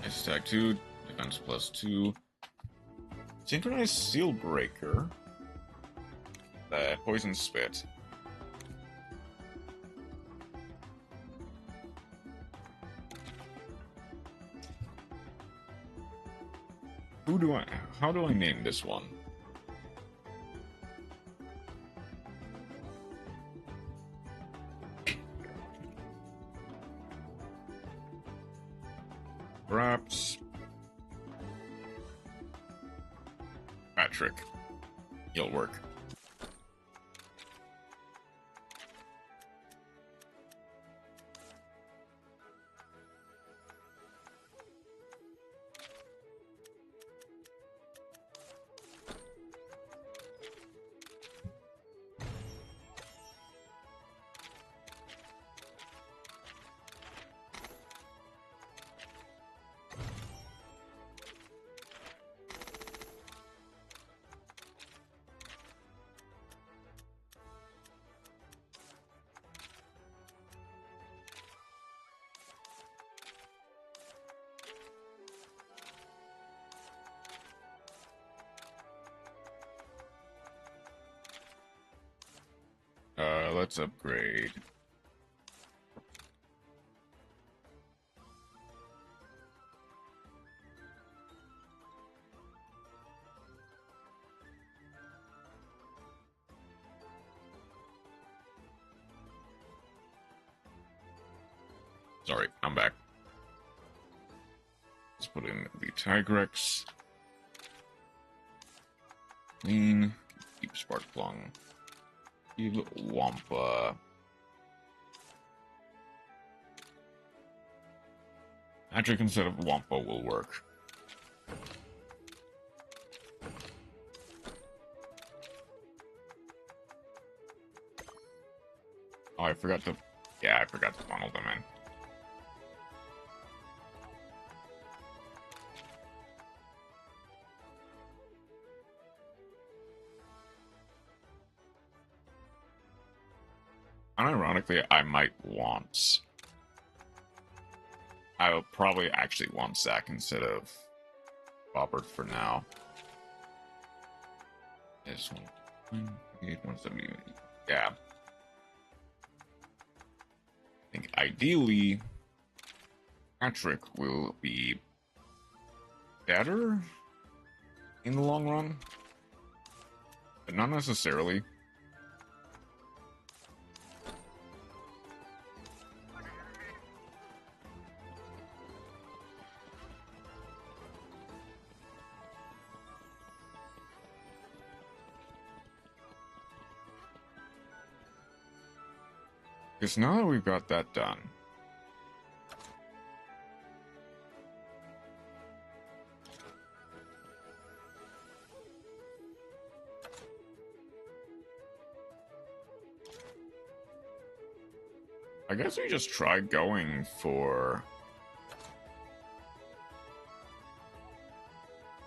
S1: Nice attack 2. Defense plus 2. Synchronized Seal Breaker. Poison Spit. How do I name this one? Perhaps Patrick. He'll work. Let's upgrade. Sorry, I'm back. Let's put in the Tigrex. Clean. Keep Sparkplung. Wampa. Patrick instead of Wampa will work. Oh, I forgot to... Yeah, I forgot to funnel them in. Unironically, I might want... I will probably actually want Zack instead of Bobbert for now. This one... 170... Yeah. I think ideally, Patrick will be better in the long run, but not necessarily. Because now that we've got that done, I guess we just try going for...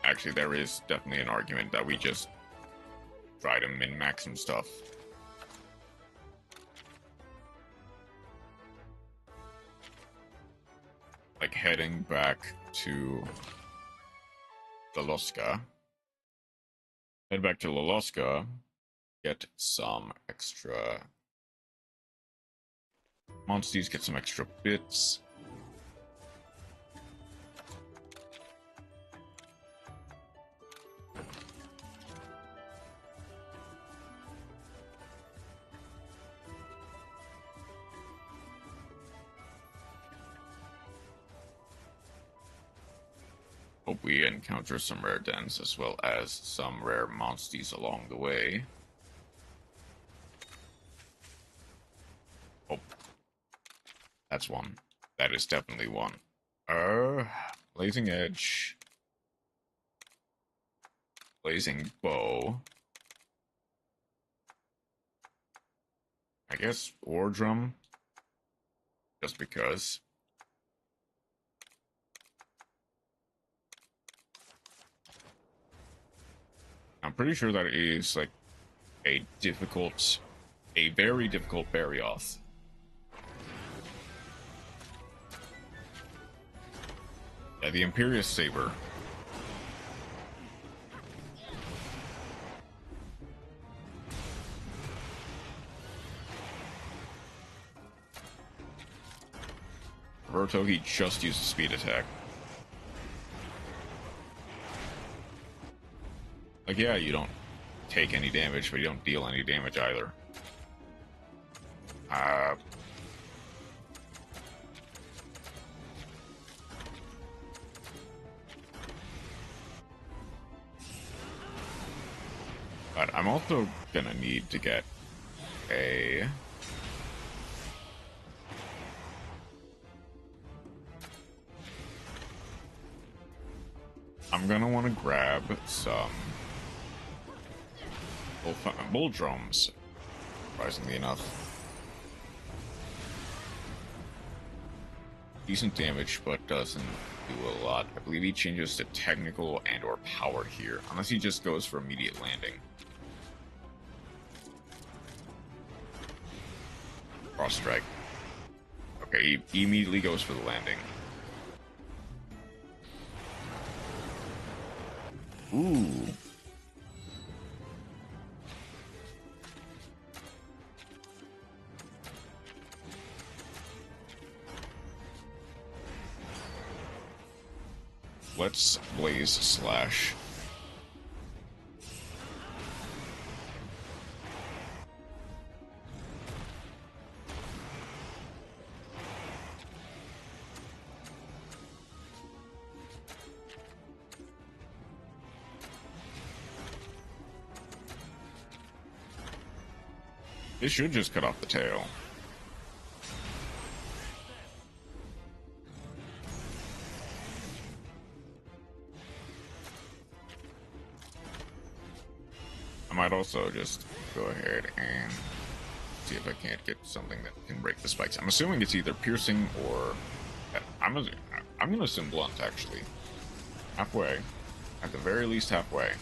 S1: Actually, there is definitely an argument that we just try to min-max some stuff. Like heading back to Loloska. Head back to Loloska, get some extra monsters, get some extra bits. Hope we encounter some rare dens as well as some rare monsters along the way. Oh. That's one. That is definitely one. Blazing Edge. Blazing Bow. I guess War Drum. Just because. I'm pretty sure that is like a very difficult bury off. Yeah, the Imperious Saber. Roberto, he just used a speed attack. Like, yeah, you don't take any damage, but you don't deal any damage either. But I'm also gonna need to get a... I'm gonna want to grab some bull drums, surprisingly enough. Decent damage, but doesn't do a lot. I believe he changes to technical and or power here, unless he just goes for immediate landing. Cross strike. Okay, he immediately goes for the landing. Ooh. Let's Blaze Slash. This should just cut off the tail. I might also just go ahead and see if I can't get something that can break the spikes. I'm assuming it's either piercing or... I'm gonna assume blunt, actually. Halfway. At the very least, halfway.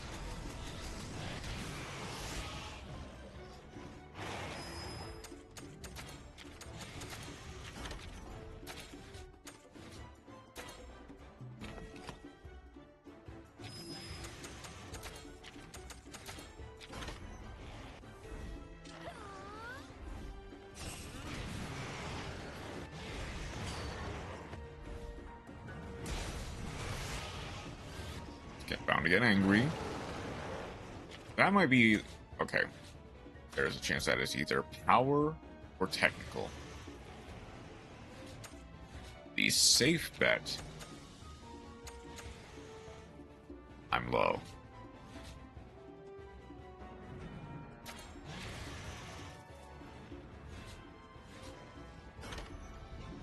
S1: Bound to get angry. That might be... Okay. There's a chance that it's either power or technical. The safe bet... I'm low.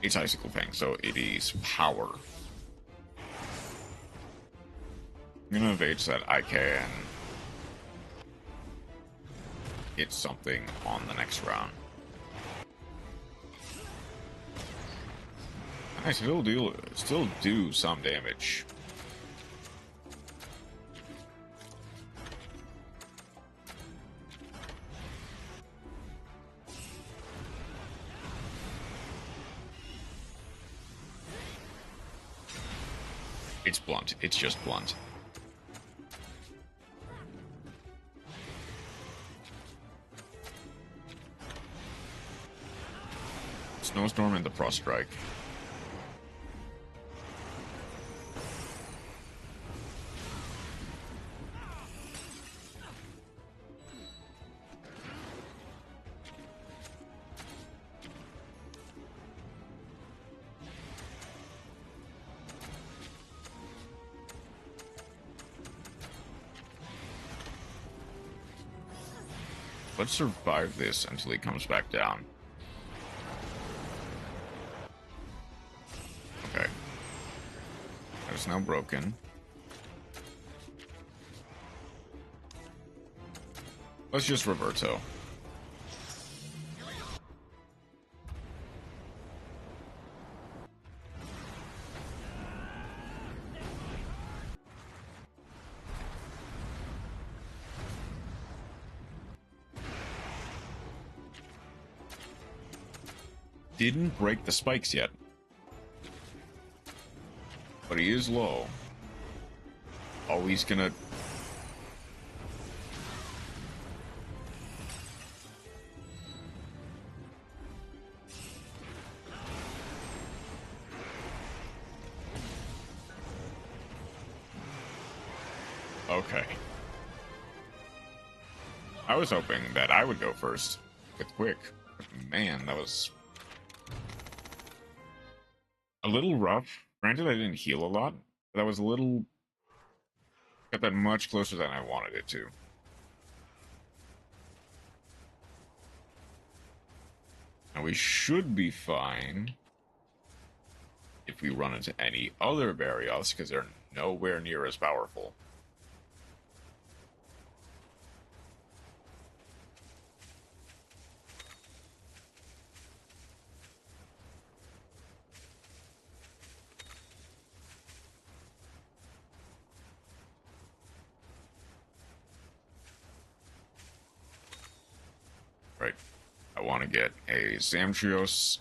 S1: It's Icicle Fang, so it is power. I'm gonna evade so that I can get something on the next round. I still do some damage. It's blunt. It's just blunt. Snowstorm and the Frost Strike. Let's survive this until he comes back down. that's now broken. Let's just reverto. Didn't break the spikes yet. But he is low. Always gonna... Okay. I was hoping that I would go first with quick. Man, that was a little rough. Granted, I didn't heal a lot, but that was a little... got that much closer than I wanted it to. Now we should be fine if we run into any other Barrioths, because they're nowhere near as powerful. Right. I want to get a Zamtrios.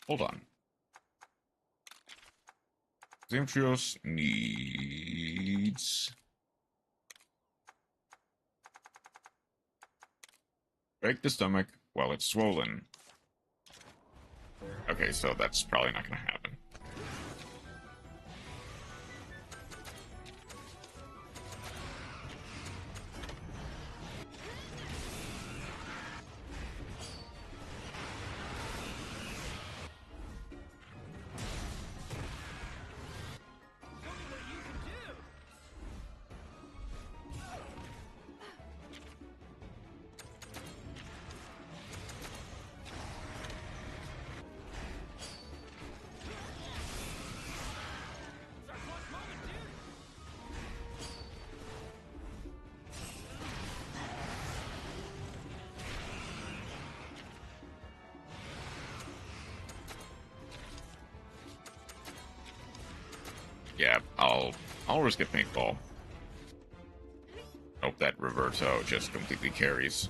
S1: Hold on. Zamtrios needs... break the stomach while it's swollen. Okay, so that's probably not going to happen. Yeah, I'll risk a paintball. Hope that Reverto just completely carries.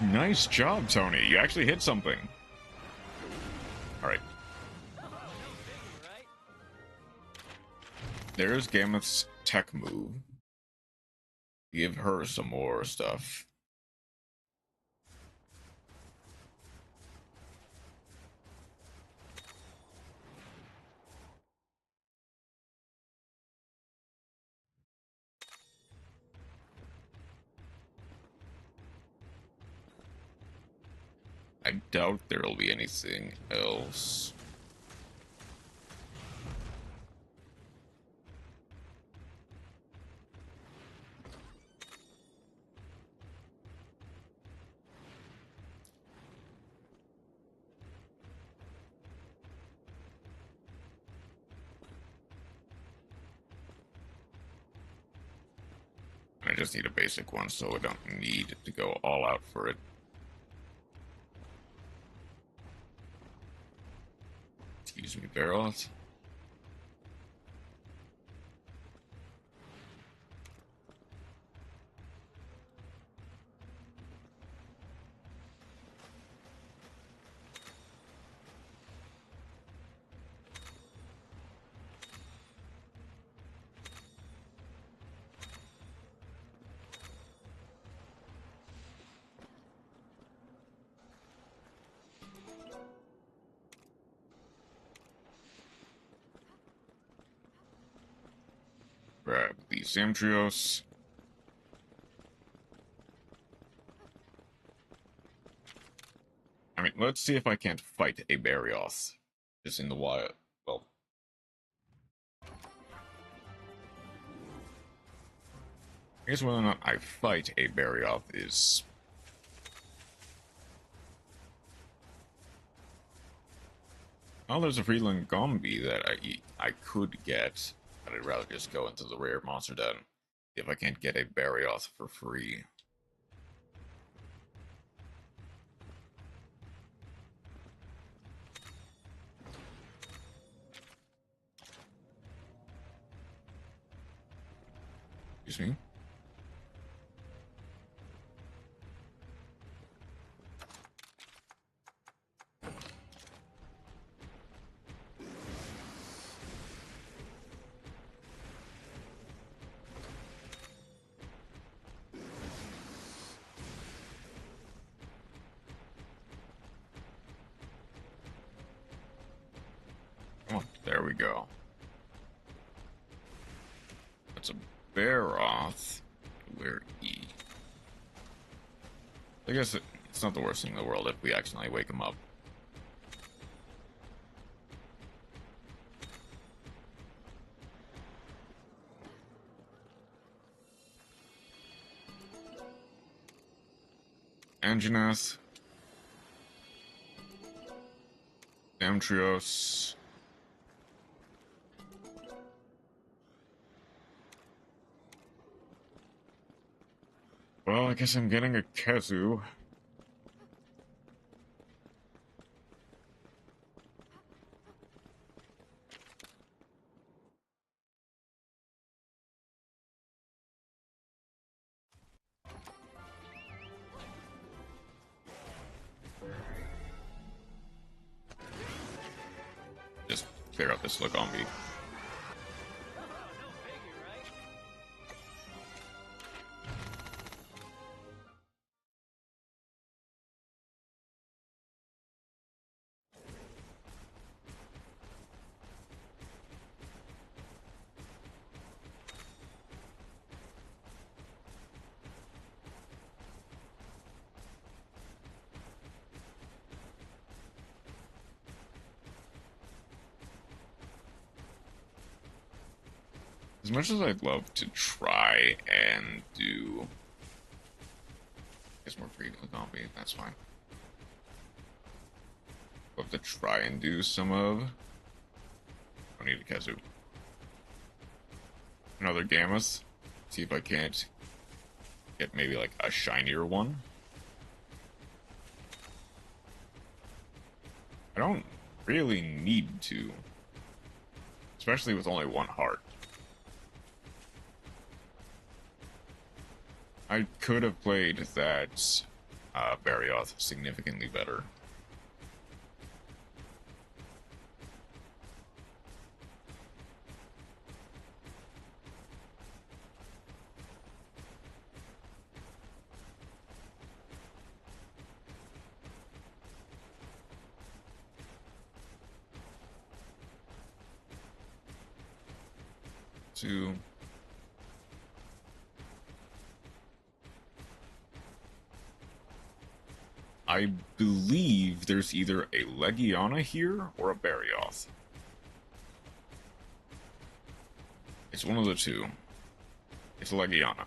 S1: Nice job, Tony. You actually hit something. Alright. There's Gameth's tech move. Give her some more stuff. I doubt there'll be anything else. I just need a basic one, so I don't need to go all out for it. Excuse me, Barrels. grab the Samtrios. I mean, let's see if I can't fight a Barioth. Just in the wild. Well. I guess whether or not I fight a Barioth is... Oh, there's a Freeland Gombi that I could get, but I'd rather just go into the rare monster den if I can't get a Barioth for free. Excuse me? Oh, there we go. That's a Barioth. Where E? I guess it's not the worst thing in the world if we accidentally wake him up. Anjanath. Samtrios. Well, I guess I'm getting a Kezu. Just clear up this look on me. As much as I'd love to try and do... I guess more free zombie, that's fine. Love to try and do some of... I need a Kezu. Another Gammas. See if I can't get maybe like a shinier one. I don't really need to. Especially with only one heart. I could have played that Barioth significantly better. To I believe there's either a Legiana here or a Barioth. It's one of the two. It's a Legiana.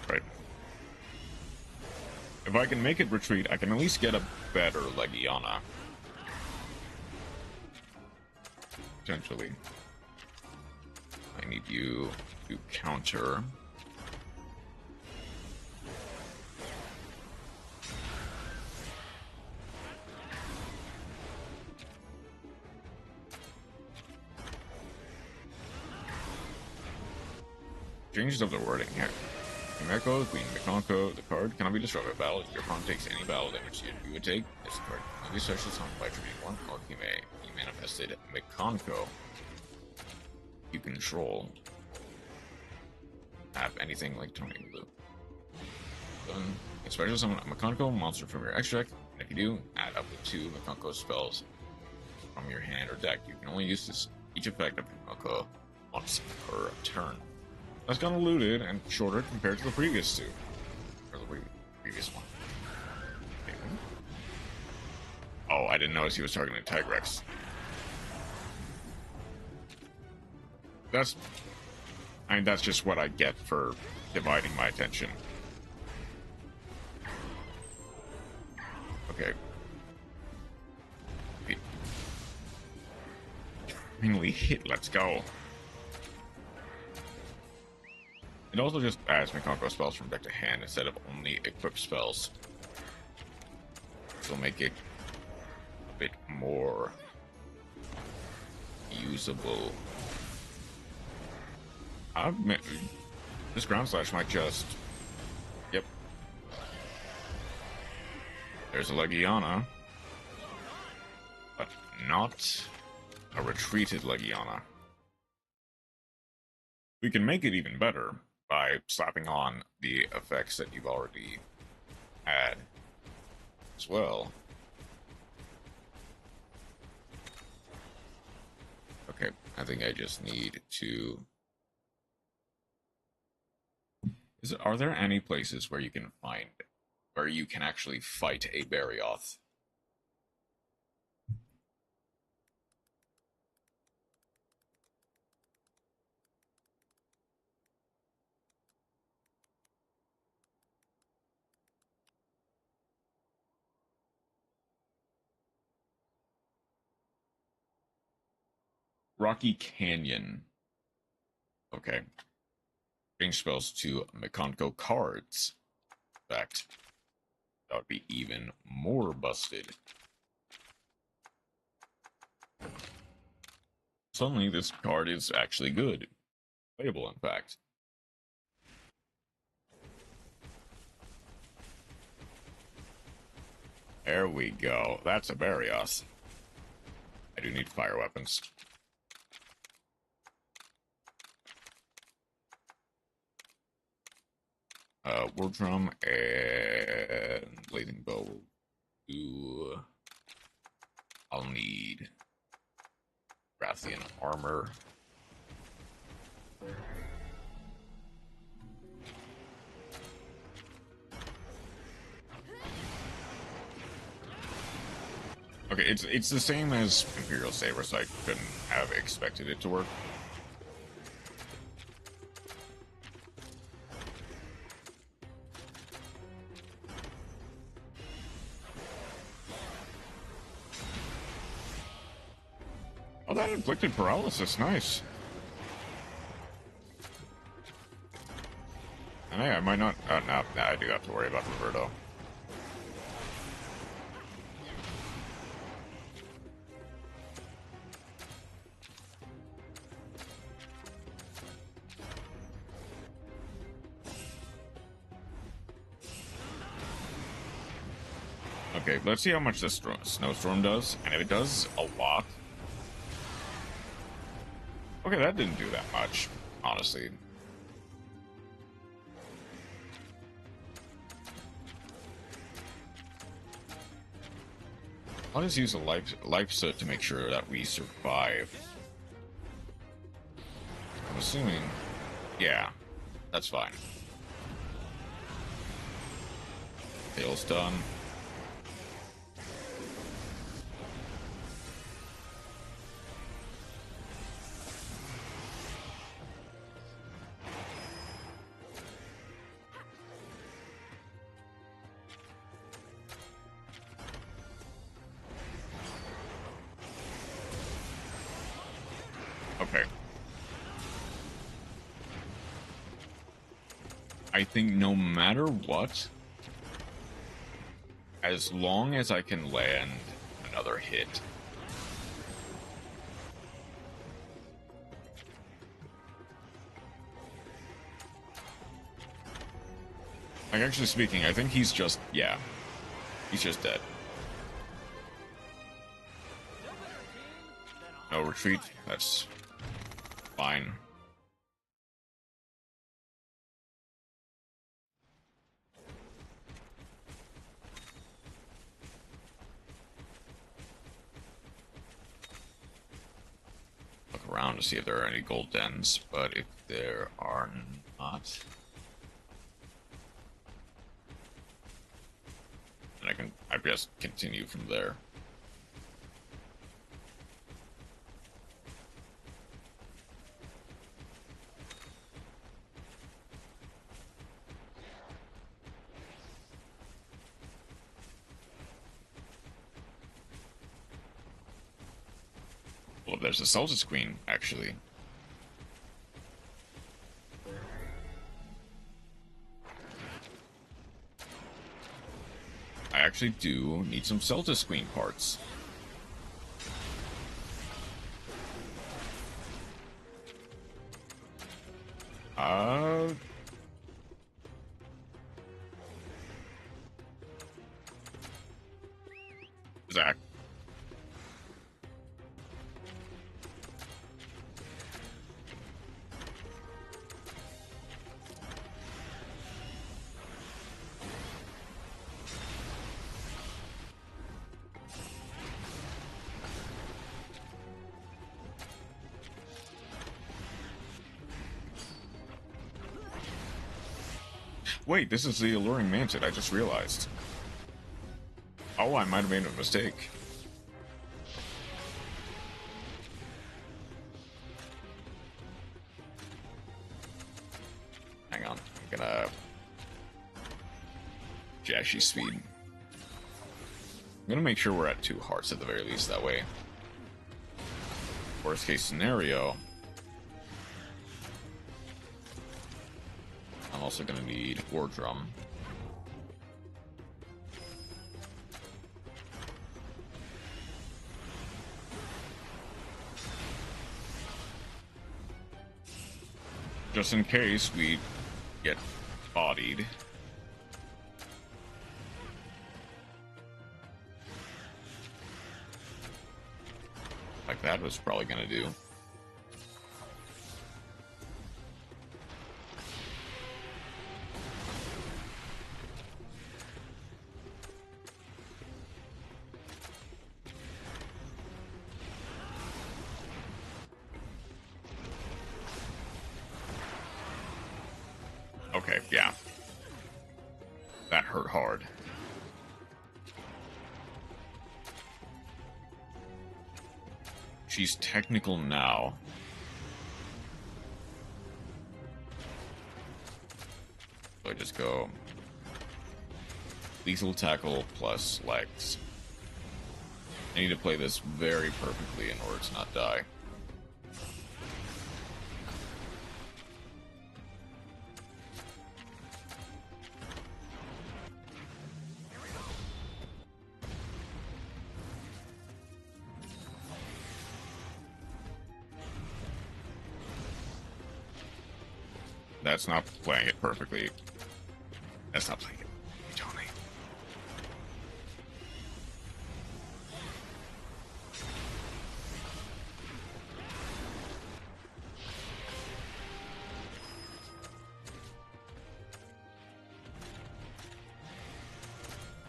S1: Right. If I can make it retreat, I can at least get a better Legiana. Potentially. I need you to counter. Changed up the wording here. Himeko, Queen Mikonko, the card cannot be destroyed by battle. If your opponent takes any battle damage you would take, this card can be special summoned by attributing one Alchemy. You manifested Mikonko. You control. Have anything like Tornado Blue. Then, special summon a Mikonko monster from your extract, and if you do, add up to 2 Mikonko spells from your hand or deck. You can only use each effect of Mikonko once per turn. That's kind of looted and shorter compared to the previous two. Or the previous one. Okay. Oh, I didn't notice he was targeting Tigrex. That's just what I get for dividing my attention. Okay. Mainly hit, let's go. It also just adds Mikonko spells from deck to hand instead of only equipped spells. This will make it a bit more usable. This ground slash might just... Yep. There's a Legiana. But not a retreated Legiana. We can make it even better by slapping on the effects that you've already had as well. Okay, I think I just need to... Are there any places where you can actually fight a Barioth? Rocky Canyon. Okay. Change spells to Mikonko cards. In fact, that would be even more busted. Suddenly, this card is actually good. Playable, in fact. There we go. That's a Barrios. I do need fire weapons. War Drum and Blazing Bow. I'll need Rathian armor. Okay, it's the same as Imperial Saber, so I couldn't have expected it to work. Oh, that inflicted paralysis, nice. And hey, I might not... no, I do have to worry about Roberto. Okay, let's see how much this snowstorm does. And if it does a lot... Okay, that didn't do that much, honestly. I'll just use a life soot to make sure that we survive. I'm assuming... Yeah, that's fine. Tail's done. Okay. I think no matter what, as long as I can land another hit, Like, actually speaking, I think he's just, yeah. He's just dead. No retreat, that's fine. Look around to see if there are any gold dens, but if there are not, then I just continue from there. Well, there's a Celtics Queen, actually. I actually do need some Celtics Queen parts. Zach. Wait, this is the Alluring Mantis, I just realized. Oh, I might have made a mistake. Hang on, I'm gonna... Jashy speed. I'm gonna make sure we're at 2 hearts at the very least, that way. Worst case scenario... I'm also gonna need War Drum. Just in case we get bodied. Like that was probably gonna do. Okay, yeah. That hurt hard. She's technical now. So I just go lethal tackle plus legs. I need to play this very perfectly in order to not die. That's not playing it perfectly. That's not playing it. You tell me.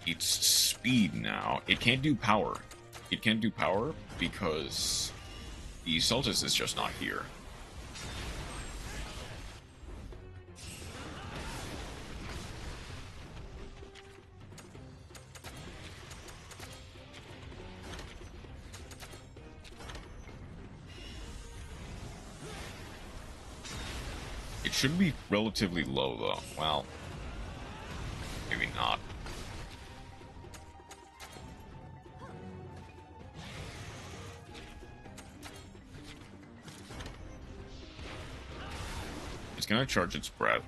S1: It's speed now. It can't do power. It can't do power because the Celtis is just not here. It should be relatively low, though. Well, maybe not. It's gonna charge its breath.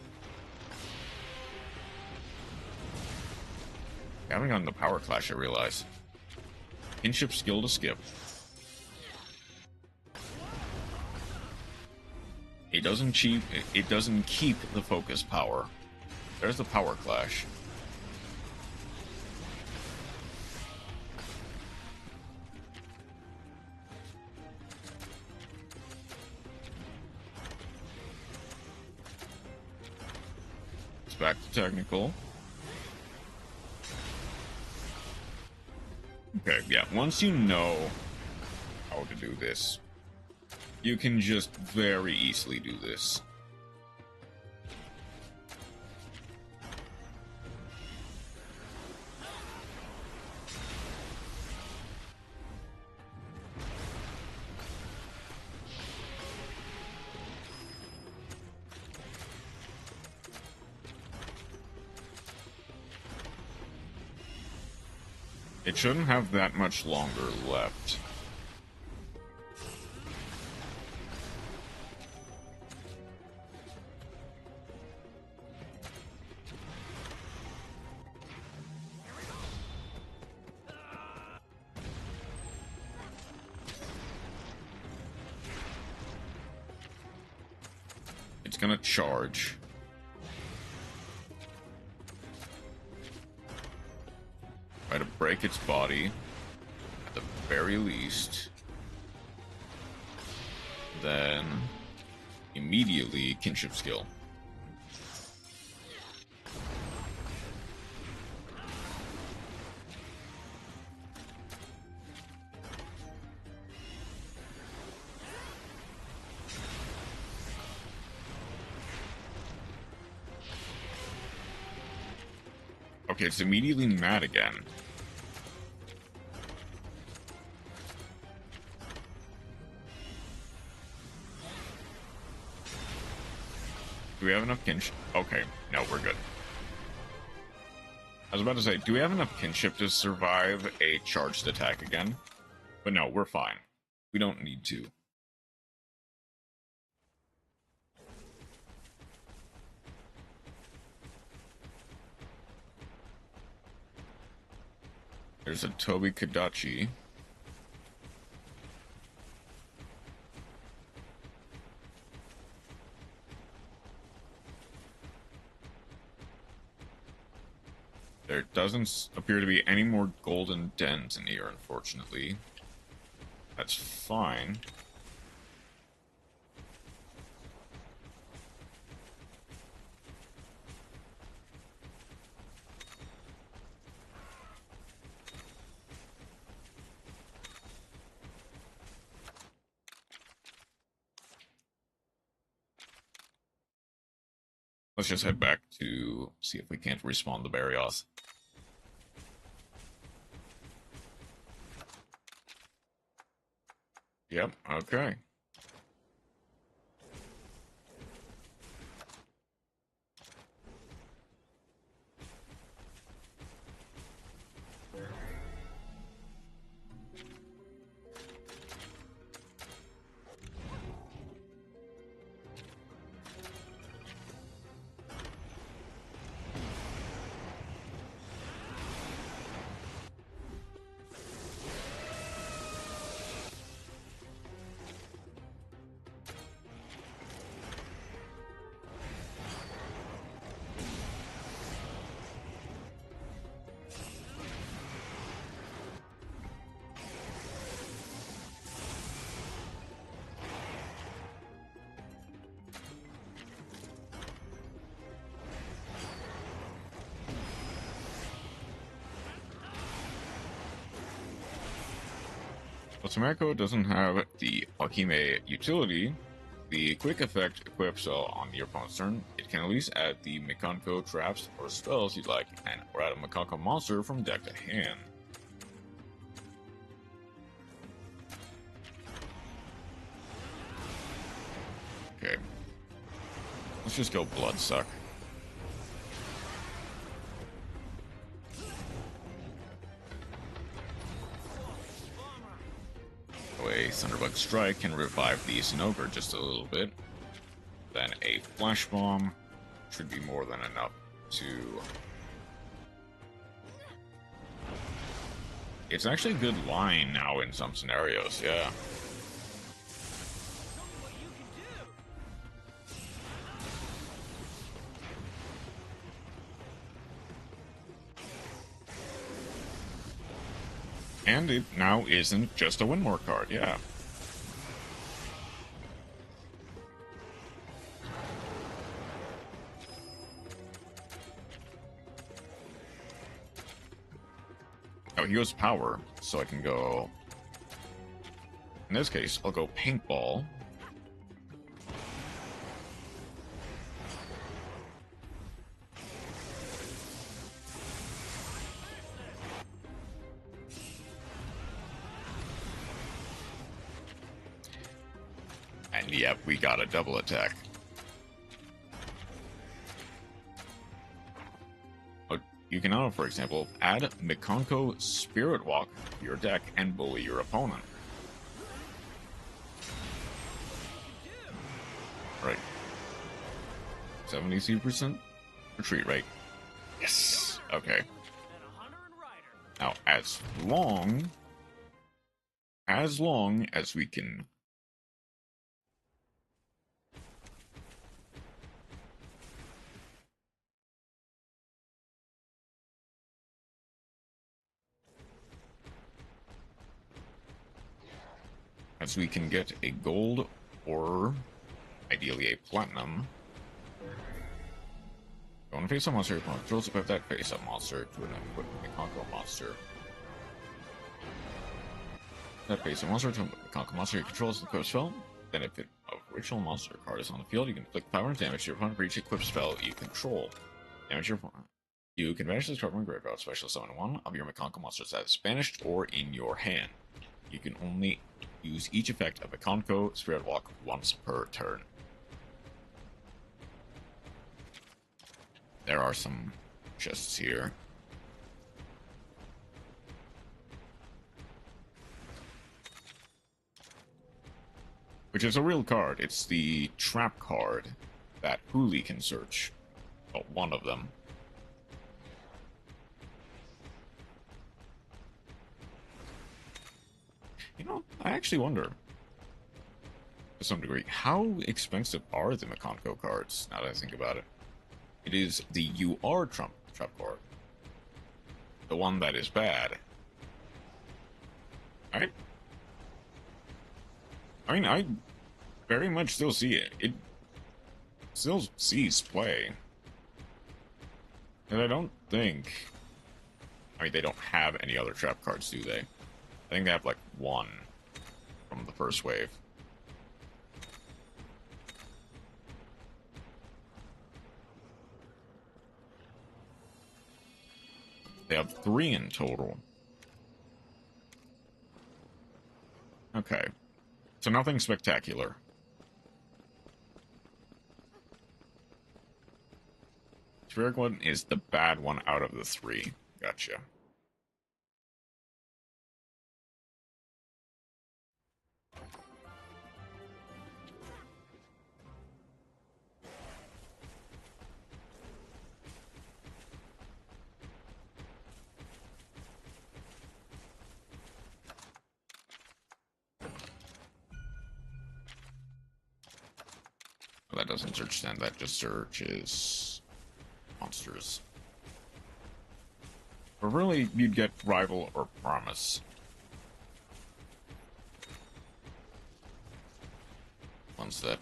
S1: I haven't gotten the power clash, I realize. Kinship skill to skip. It doesn't keep the focus power. There's the power clash. It's back to technical. Okay, yeah, once you know how to do this, you can just very easily do this. It shouldn't have that much longer left. It's gonna charge. Try to break its body, at the very least. Then, immediately, kinship skill. Okay, it's immediately mad again. Do we have enough kinship? Okay, no, we're good. I was about to say, do we have enough kinship to survive a charged attack again? But no, we're fine. We don't need to. There's a Toby Kadachi. There doesn't appear to be any more golden dens in here, unfortunately. That's fine. Let's just head back to see if we can't respawn the Barrioth. Yep, okay. Well, Tomeko doesn't have the Pfp Made utility. The quick effect equips on your opponent's turn. It can at least add the Mikanko traps or spells you'd like, and or add a Mikanko monster from deck to hand. Okay. Let's just go Bloodsuck. A Thunderbug Strike can revive the Sinogre just a little bit. Then a Flash Bomb should be more than enough to... It's actually a good line now in some scenarios, yeah. And it now isn't just a win more card, yeah. Oh, he goes power, so I can go... In this case, I'll go paintball. And yep, we got a double attack. You can now, for example, add Mikonko Spirit Walk to your deck and bully your opponent. Right. 72% retreat rate. Yes! Okay. Now, as long as we can... get a gold or ideally a platinum. Go on face a monster, your opponent controls equip that face up monster to an equip Mikonko monster. That face up monster to a Mikonko monster you control as an equip spell. Then if an original monster card is on the field, you can inflict power and damage to your opponent for each equip spell you control. Damage your opponent. You can banish this card from graveyard, special summon one of your Mikonko monsters that is banished or in your hand. You can only use each effect of Mikonko Spirit Walk once per turn. There are some chests here. Which is a real card. It's the trap card that Huli can search. Well, one of them. You know, I actually wonder, to some degree, how expensive are the Mikonko cards, now that I think about it? It is the UR trap card. The one that is bad. I mean, I very much still see it. It still sees play. And I don't think... I mean, they don't have any other trap cards, do they? I think they have, like, one from the first wave. They have 3 in total. Okay. So nothing spectacular. Spheric one is the bad one out of the 3. Gotcha. That doesn't search then, that just searches monsters. But really, you'd get Rival or Promise. Ones that...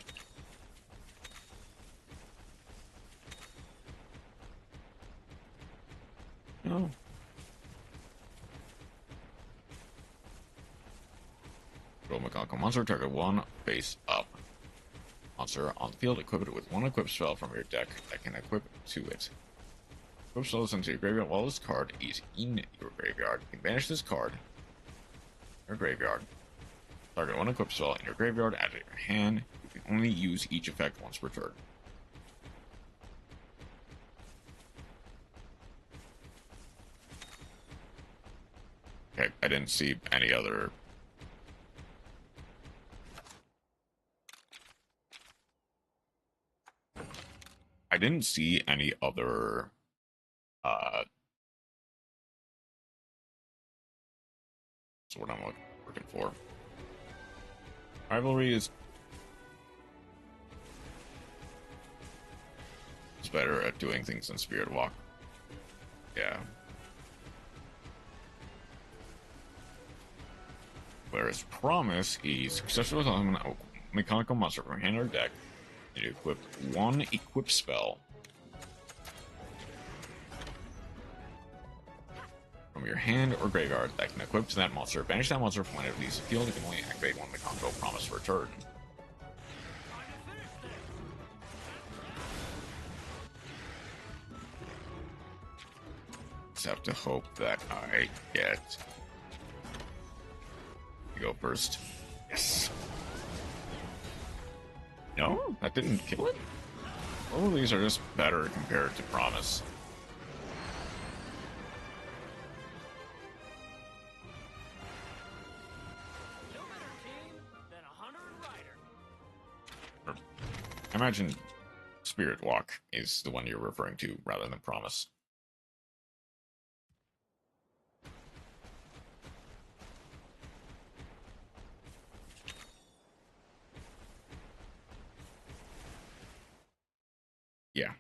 S1: No. Roll Mikonko monster, target 1, face up. Monster on the field, equip it with 1 equip spell from your deck that can equip to it. Equip spell is into your graveyard while this card is in your graveyard. You can banish this card in your graveyard. Target 1 equip spell in your graveyard, add it to your hand. You can only use each effect once per turn. Okay, I didn't see any other... I didn't see any other, that's what I'm looking for. Rivalry is better at doing things than Spirit Walk. Yeah. Whereas Promise is successful summon a mechanical monster from hand or deck, and you equip one equip spell from your hand or graveyard that can equip to that monster. Banish that monster from when it leaves the field. You can only activate one mechanical Promise per turn. Just have to hope that I get... You go first. Yes. No, that didn't kill it. All of these are just better compared to Promise.
S3: No better team than a hunter and rider.
S1: I imagine Spirit Walk is the one you're referring to rather than Promise. Yeah,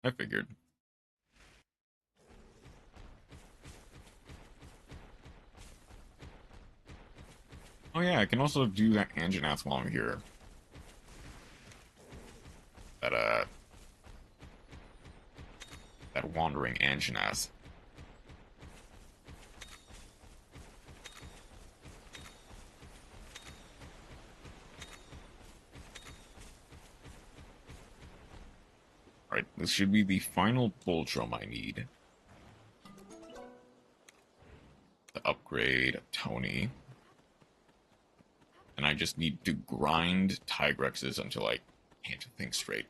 S1: I figured. Oh yeah, I can also do that Anjanath while I'm here. That wandering Anjanath. Alright, this should be the final Voltrum I need to upgrade Tony. And I just need to grind Tigrexes until I can't think straight.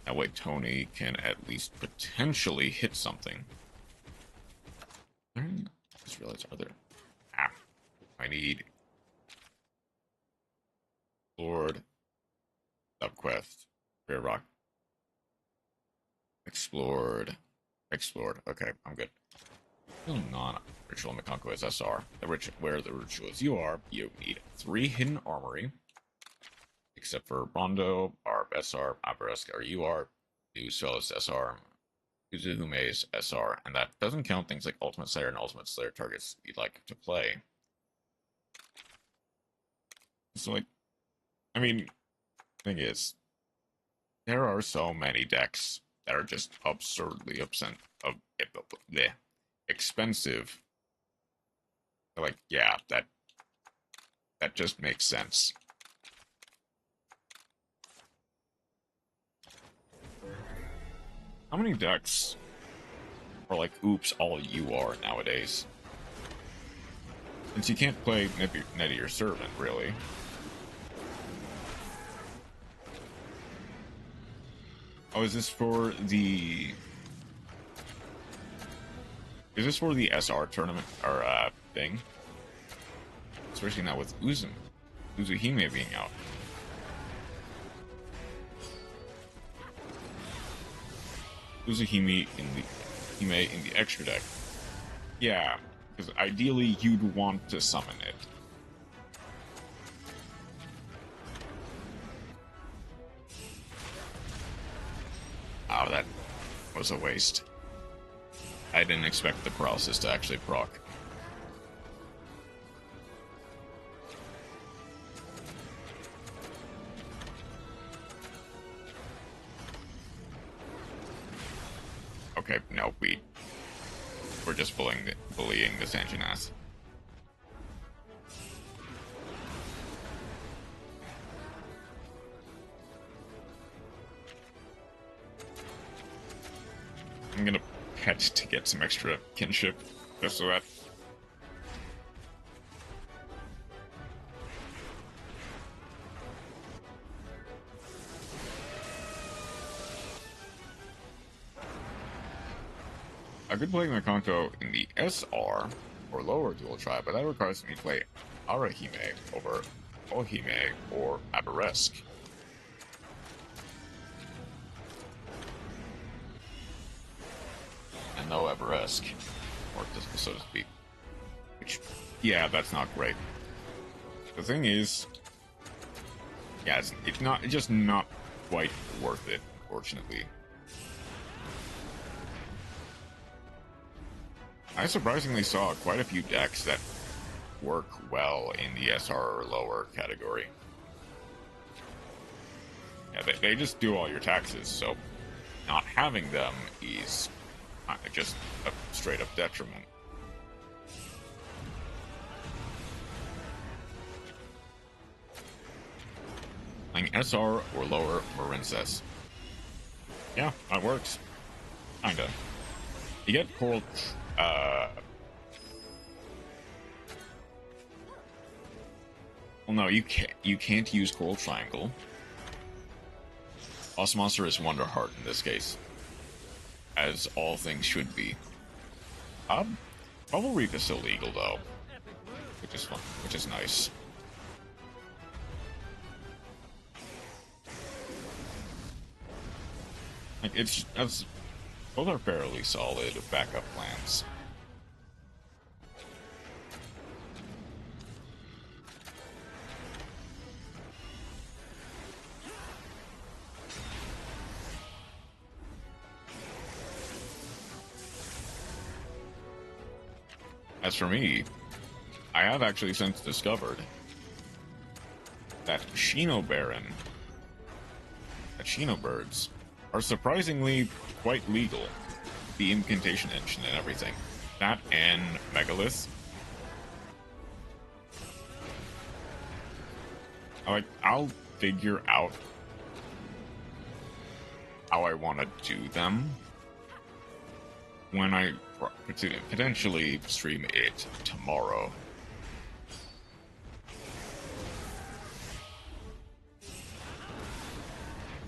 S1: That way Tony can at least potentially hit something. I just realized, are there... Ah, I need... Lord. Subquest. Rare Rock. Explored. Okay, I'm good. Non-ritual mechanical is SR. Where the ritual is you need 3 hidden armory. Except for Rondo, Barb, SR, Aberesk, or UR, New Celis, SR, Uzuhume's SR, and that doesn't count things like Ultimate Slayer and Ultimate Slayer targets you'd like to play. So, like, I mean, thing is, there are so many decks that are just absurdly expensive. Like, yeah, that just makes sense. How many decks are like, oops, all you are nowadays? Since you can't play Netty or Servant, really. Oh, is this for the SR tournament, or, thing? Especially now with Uzuhime being out. Uzuhime in the extra deck. Yeah, because ideally you'd want to summon it. Oh, that was a waste. I didn't expect the paralysis to actually proc. Okay, no, we're just bullying this Anjanath. I'm gonna pet to get some extra kinship, just so that... I could play Makonto in the SR or lower dual tribe, but that requires me to play Arahime over Ohime or Aberesk. no ever-esque, or so to speak. Which, yeah, that's not great. The thing is, yeah, it's just not quite worth it, unfortunately. I surprisingly saw quite a few decks that work well in the SR or lower category. Yeah, they just do all your taxes, so not having them is just a straight-up detriment. Playing SR or lower Marincess. Yeah, that works. Kinda. You get Coral... Well, no, you can't use Coral Triangle. Boss Monster is Wonder Heart in this case. As all things should be. Bubble Reap is still legal, though. Which is fun. Which is nice. Like, both are fairly solid backup plans. As for me, I have actually since discovered that Shino birds are surprisingly quite legal. The incantation engine and everything. That and Megalith. I'll figure out how I want to do them when I potentially stream it tomorrow.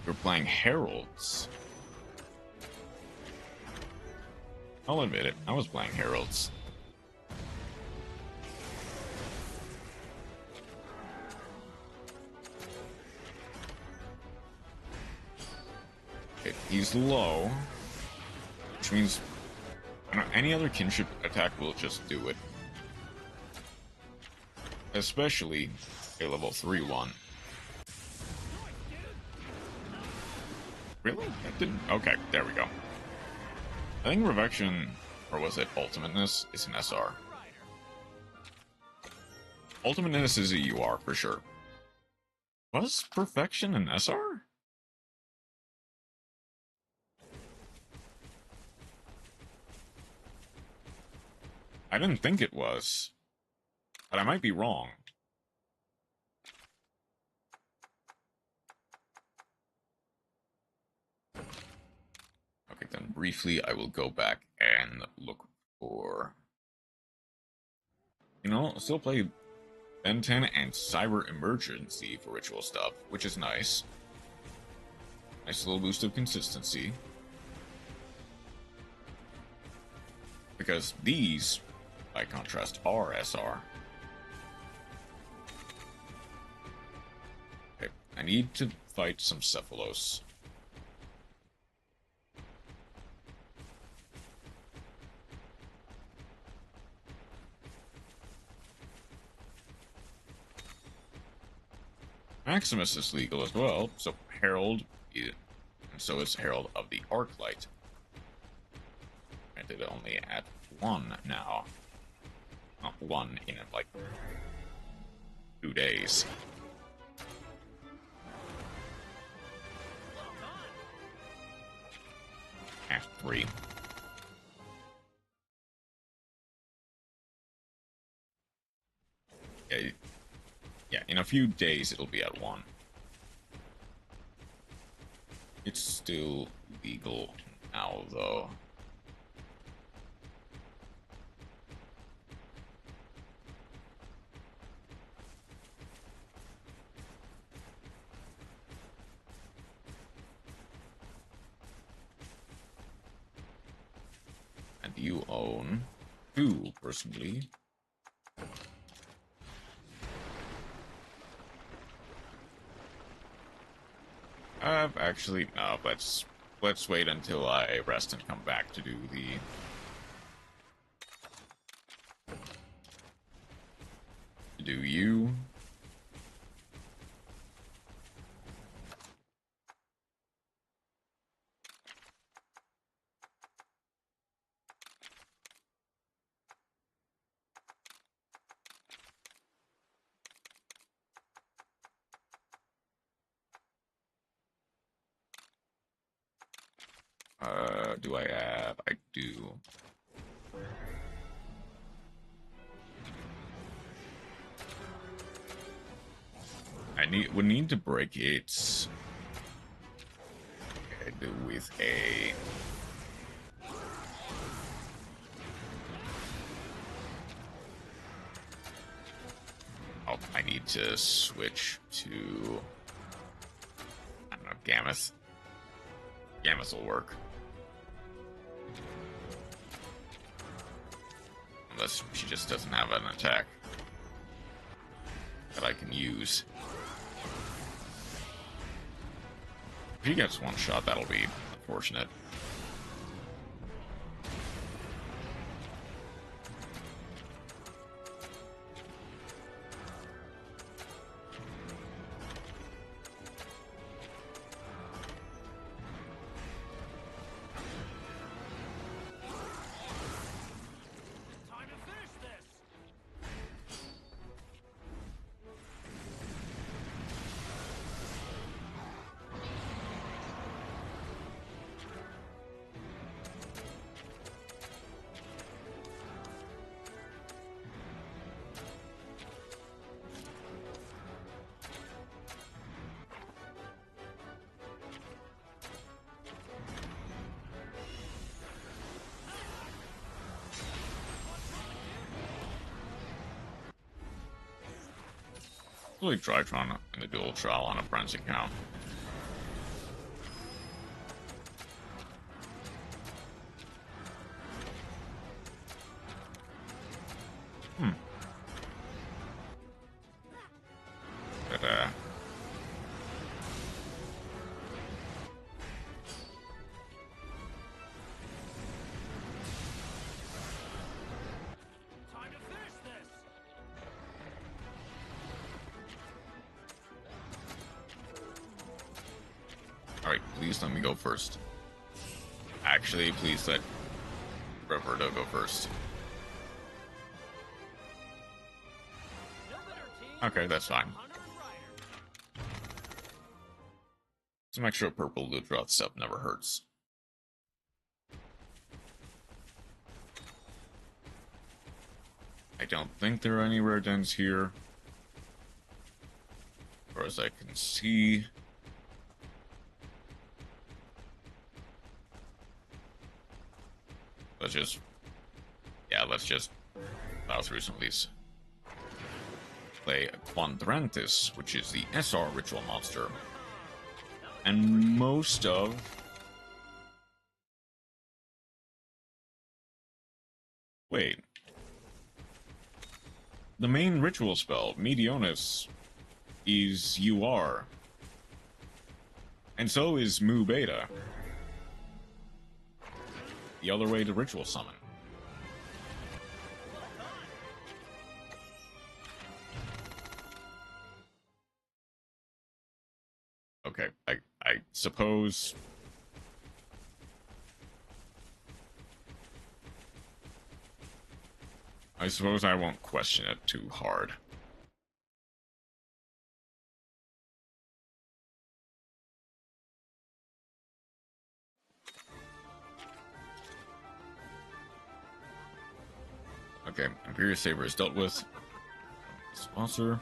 S1: We're playing Heralds. I'll admit it, I was playing Heralds. Okay, he's low, which means any other kinship attack will just do it. Especially a level 3-1. Really? That didn't... Okay, there we go. I think Revection, or was it Ultimateness, is an SR. Ultimateness is a UR for sure. Was Perfection an SR? I didn't think it was, but I might be wrong. Okay, then briefly I will go back and look for... You know, I'll still play Ben 10 and Cyber Emergency for ritual stuff, which is nice. Nice little boost of consistency. Because these, by contrast, are SR. Okay, I need to fight some Cephalos. Maximus is legal as well, so Herald, and so is Herald of the Arclight. Granted, only at 1 now. Not 1 in like 2 days. At 3. Yeah, in a few days it'll be at 1. It's still legal now, though. And you own 2, personally. Actually, no, let's wait until I rest and come back to do the Do you? Do I have? I do. Would need to break its head with a oh, I need to switch to I don't know, Gammoth. Gammoth will work. Unless she just doesn't have an attack that I can use. If he gets one shot, that'll be unfortunate.
S3: Time to finish this!
S1: Really Drytron in the dual trial on a friend's account. But,
S3: Time to finish this!
S1: alright, please let me go first. Actually, please let Roberto go first.
S3: No better team
S1: Okay, that's fine.
S3: Hunter and Rider.
S1: Some extra purple loot drop stuff never hurts. I don't think there are any rare dens here. As far as I can see. Let's just plow through some of these. Play Quandrantis, which is the SR ritual monster. And most of wait. The main ritual spell, Medionis, is UR. And so is Mu Beta. The other way to ritual summon. Okay, I suppose I won't question it too hard. Okay, Imperial Saber is dealt with. Sponsor.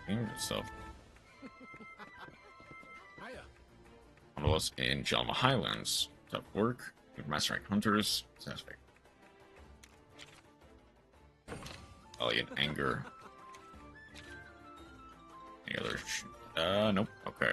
S1: Good stuff. Us in Jalma Highlands. Tough work. Mastering Hunters. Satisfying. Valiant Anger. Any other? Nope. Okay.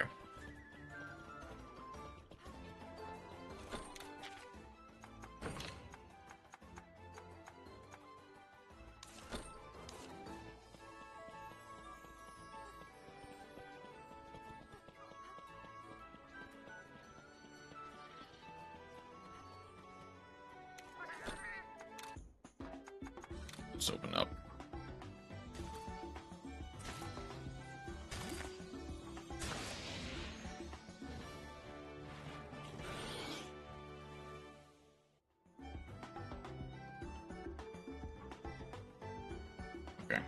S1: just open up. Okay.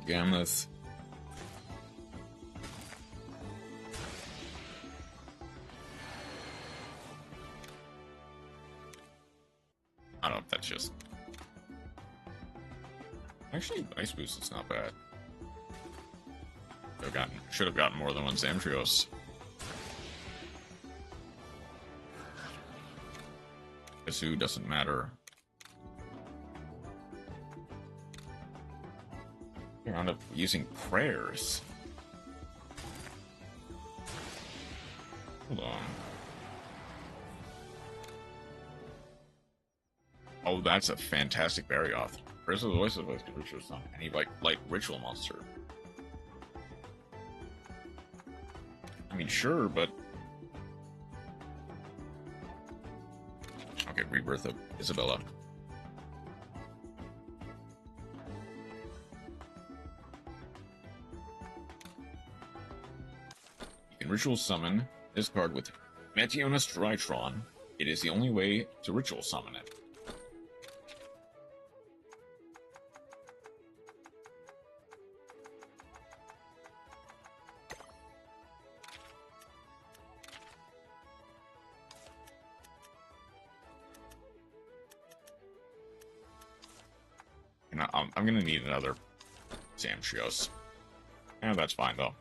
S1: Gameth. I don't know if that's just... Actually, Ice Boost is not bad. Should have gotten more than one Zamtrios. Kasu doesn't matter. I wound up using prayers. Hold on. Oh, that's a fantastic Barioth. Prayers of the Voice of the Ritual Song. Any light ritual monster. I mean, sure, but... Okay, Rebirth of Isabella. You can ritual summon this card with Meteonis Drytron. It is the only way to ritual summon it. I'm gonna need another Zamtrios. Yeah, that's fine though.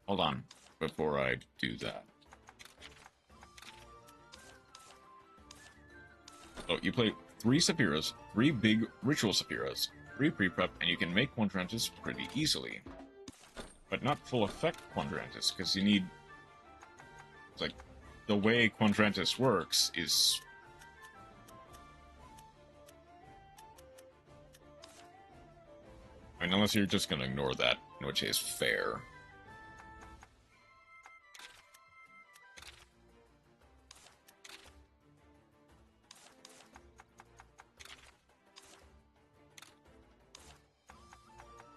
S1: Hold on, before I do that. So you play 3 Sephiras, 3 big ritual Sephiras, 3 pre-prep, and you can make Quadrantis pretty easily. But not full effect Quadrantis, because you need... It's like, the way Quadrantis works is... I mean, unless you're just gonna ignore that, in which is fair.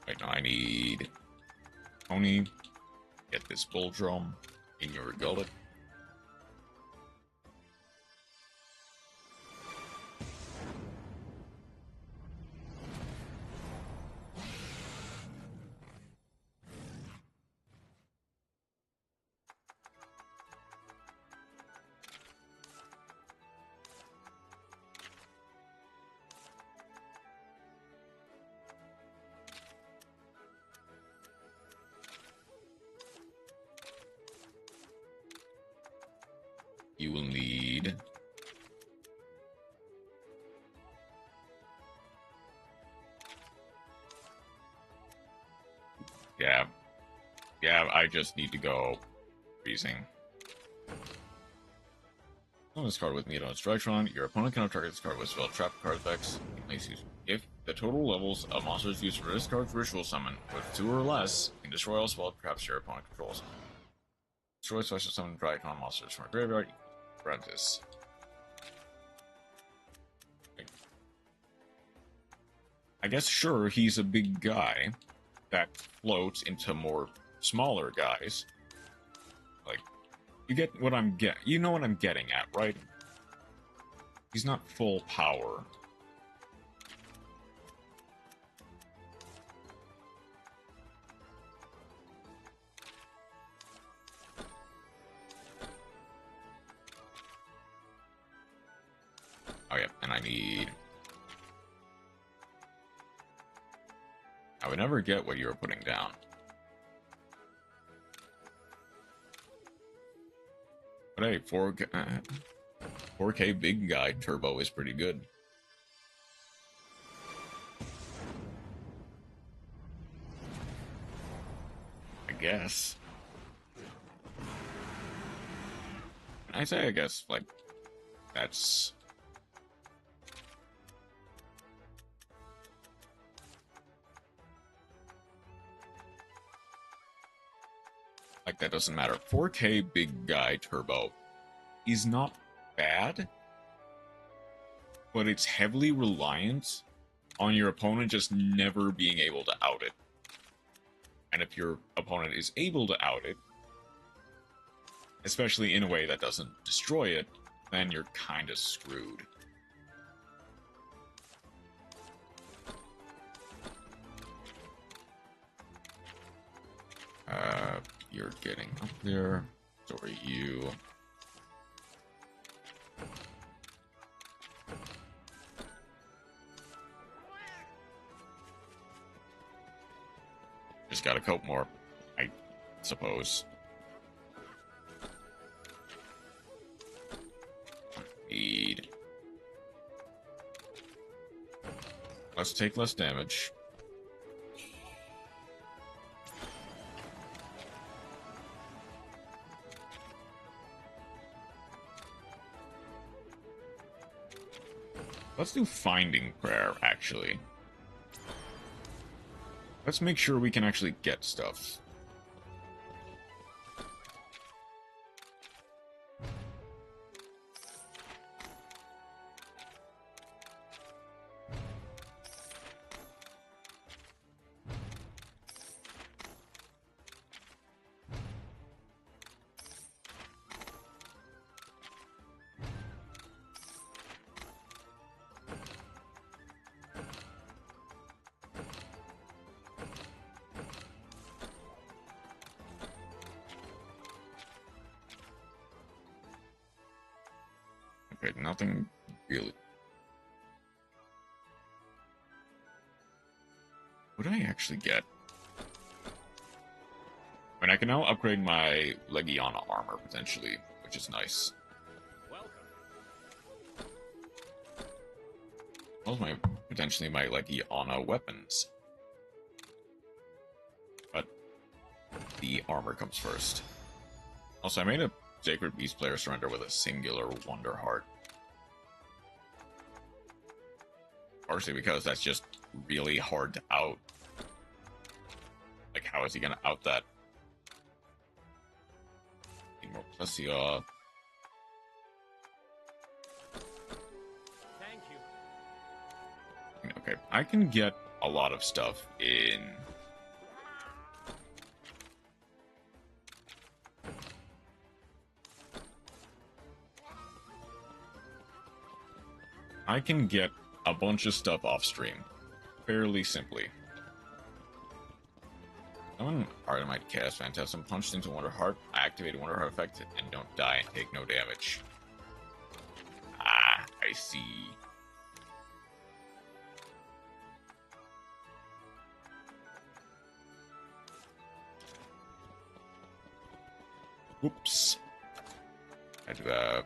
S1: Right now I need Tony. Get this bull drum in your gullet. You will need Yeah, I just need to go freezing. On this card with Meteor Destruction, your opponent cannot target this card with spell trap card effects. If the total levels of monsters used for this card's ritual summon with 2 or less, you can destroy all spell traps your opponent controls. Destroy special summon Dragon monsters from a graveyard. Apprentice. I guess sure, he's a big guy that floats into more smaller guys. Like, you get what I'm you know what I'm getting at, right? He's not full power. Oh yeah, and I need... I would never get what you were putting down. But hey, 4K big guy turbo is pretty good. I guess. I say, I guess, like, that's... Like, that doesn't matter. 4K big guy turbo is not bad, but it's heavily reliant on your opponent just never being able to out it. And if your opponent is able to out it, especially in a way that doesn't destroy it, then you're kind of screwed. You're getting up there. So are you. Just gotta cope more, I suppose. Need. Let's take less damage. Let's do Finding Prayer, actually. Let's make sure we can actually get stuff. Okay, nothing really. What did I actually get? I mean, I can now upgrade my Legiana armor, potentially, which is nice. Those my potentially my Legiana weapons. But the armor comes first. Also, I made a Sacred Beast player surrender with a singular Wonder Heart. Partially because that's just really hard to out. Like, how is he gonna out that? Need more Plessia.
S3: Thank you.
S1: Okay, I can get a lot of stuff in. I can get a bunch of stuff off stream, fairly simply. Someone Artemite cast Phantasm punched into Wonder Heart, I activate Wonder Heart effect, and don't die and take no damage. Ah, I see. Oops. I do have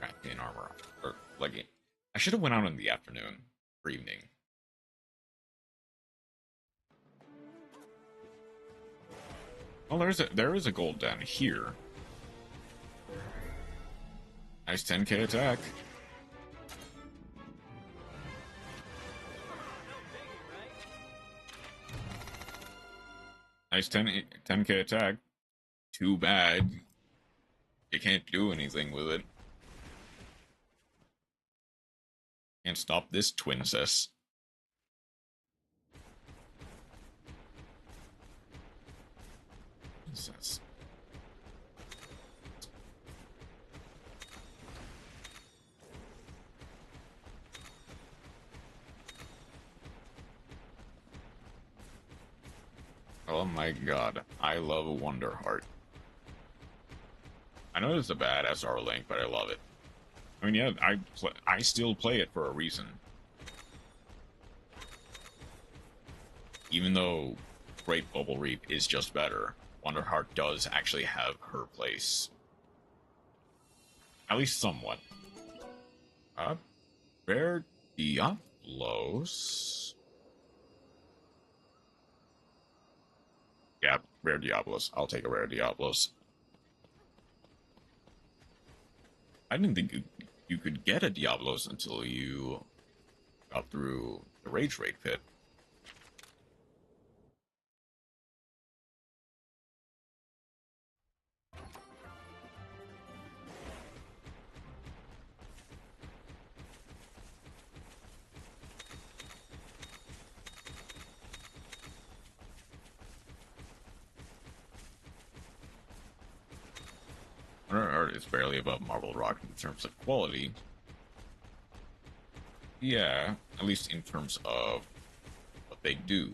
S1: crafting armor. Or, like, I should have went out in the afternoon or evening. Well, there is a gold down here. Nice 10k attack. Nice 10k attack. Too bad. You can't do anything with it. Can't stop this twincess. Princess. Oh my god, I love Wonder Heart. I know it's a bad SR link, but I love it. I mean, yeah, I still play it for a reason. Even though Great Bubble Reap is just better, Wonder Heart does actually have her place. At least somewhat. Rare Diablos? Yeah, Rare Diablos. I'll take a Rare Diablos. I didn't think you could get a Diablos until you got through the Rage Raid pit. It's barely above Marble Rock in terms of quality. Yeah, at least in terms of what they do.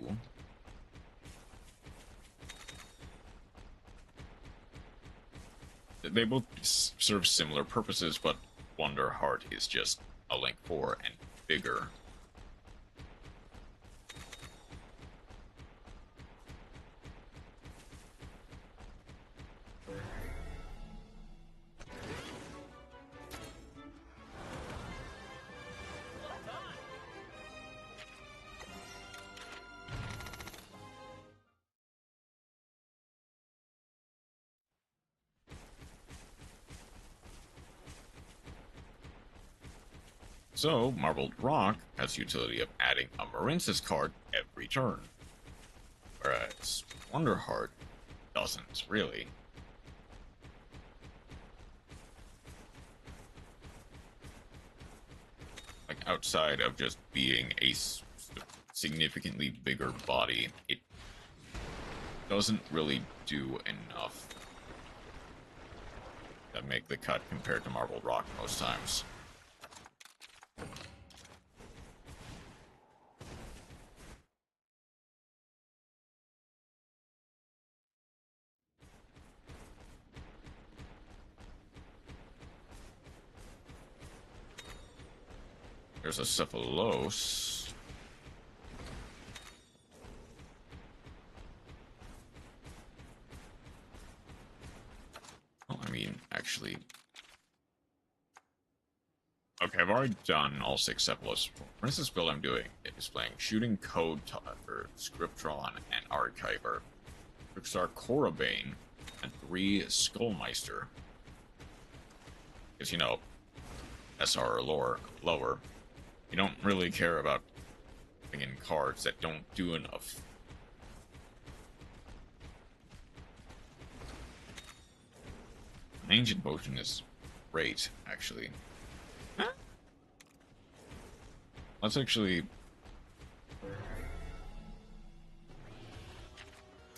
S1: They both serve similar purposes, but Wonder Heart is just a Link 4 and bigger. So, Marbled Rock has the utility of adding a Marinsis card every turn, whereas Wonder Heart doesn't, really. Like, outside of just being a significantly bigger body, it doesn't really do enough to make the cut compared to Marbled Rock most times. There's a Cephalos. Well, I mean, actually... Okay, I've already done all 6 Cephalos. For instance, build I'm doing is playing Shooting Code for Scriptron and Archiver, Trickstar Korabane, and 3 Skullmeister. Because, you know, SR or lower, you don't really care about putting in cards that don't do enough. An Ancient Potion is great, actually. Huh? Let's actually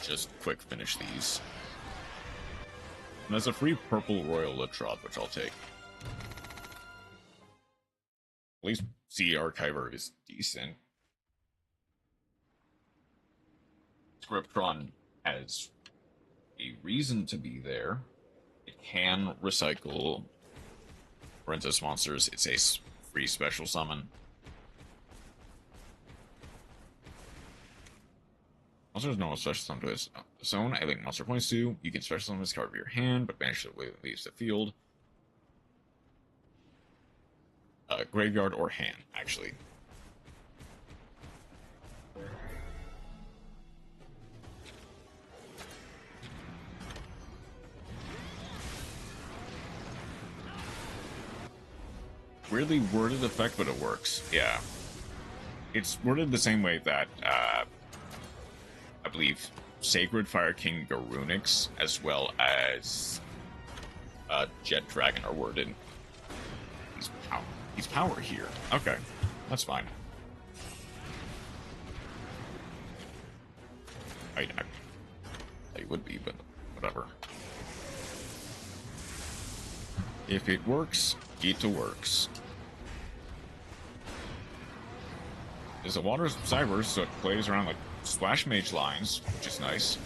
S1: just quick finish these. And there's a free purple Royal Latroth, which I'll take. At least C Archiver is decent. Scriptron has a reason to be there. It can recycle Princess monsters. It's a free special summon. Also, there's no special summon to this zone. I link monster points to. You can special summon this card with your hand, but banish it when it leaves the field. Graveyard or hand, actually. Weirdly worded effect, but it works. Yeah. It's worded the same way that, I believe, Sacred Fire King Garunix, as well as Jet Dragon are worded. He's power here. Okay, that's fine. I would be, but whatever. If it works, it works. There's a Water Cyber, so it plays around like Splash Mage lines, which is nice.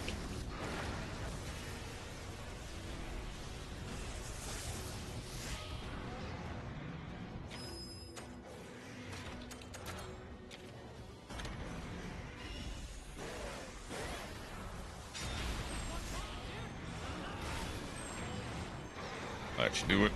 S1: That should do it.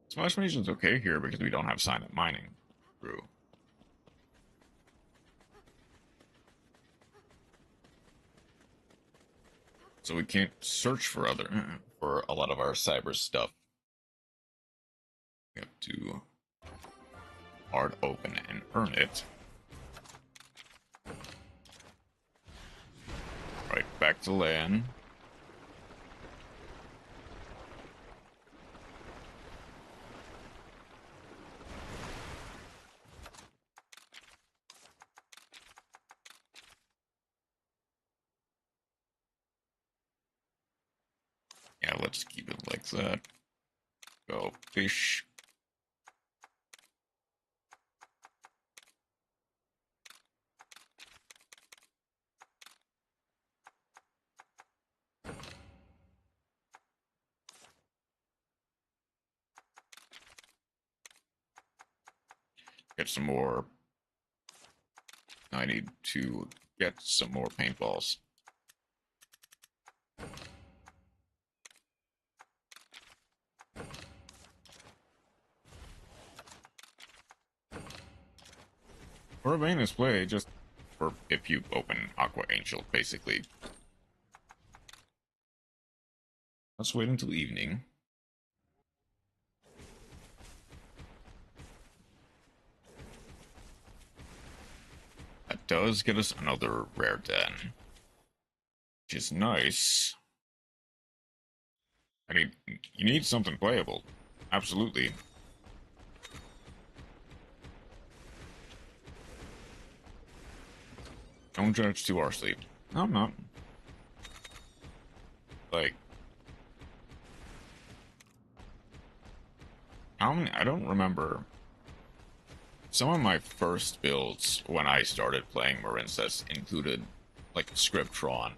S1: Splash Mage is okay here because we don't have silent mining. True. So we can't search for a lot of our cyber stuff. We have to hard open and earn it. Right, back to LAN. Yeah, let's keep it like that. Go fish. Get some more. I need to get some more paintballs. For a Venus play, just for if you open Aqua Angel, basically. Let's wait until evening. That does get us another rare den, which is nice. I mean, you need something playable. Absolutely. Don't judge too harshly. No, I'm not. Like, how many? I don't remember. Some of my first builds when I started playing Marincess included, like, Scriptron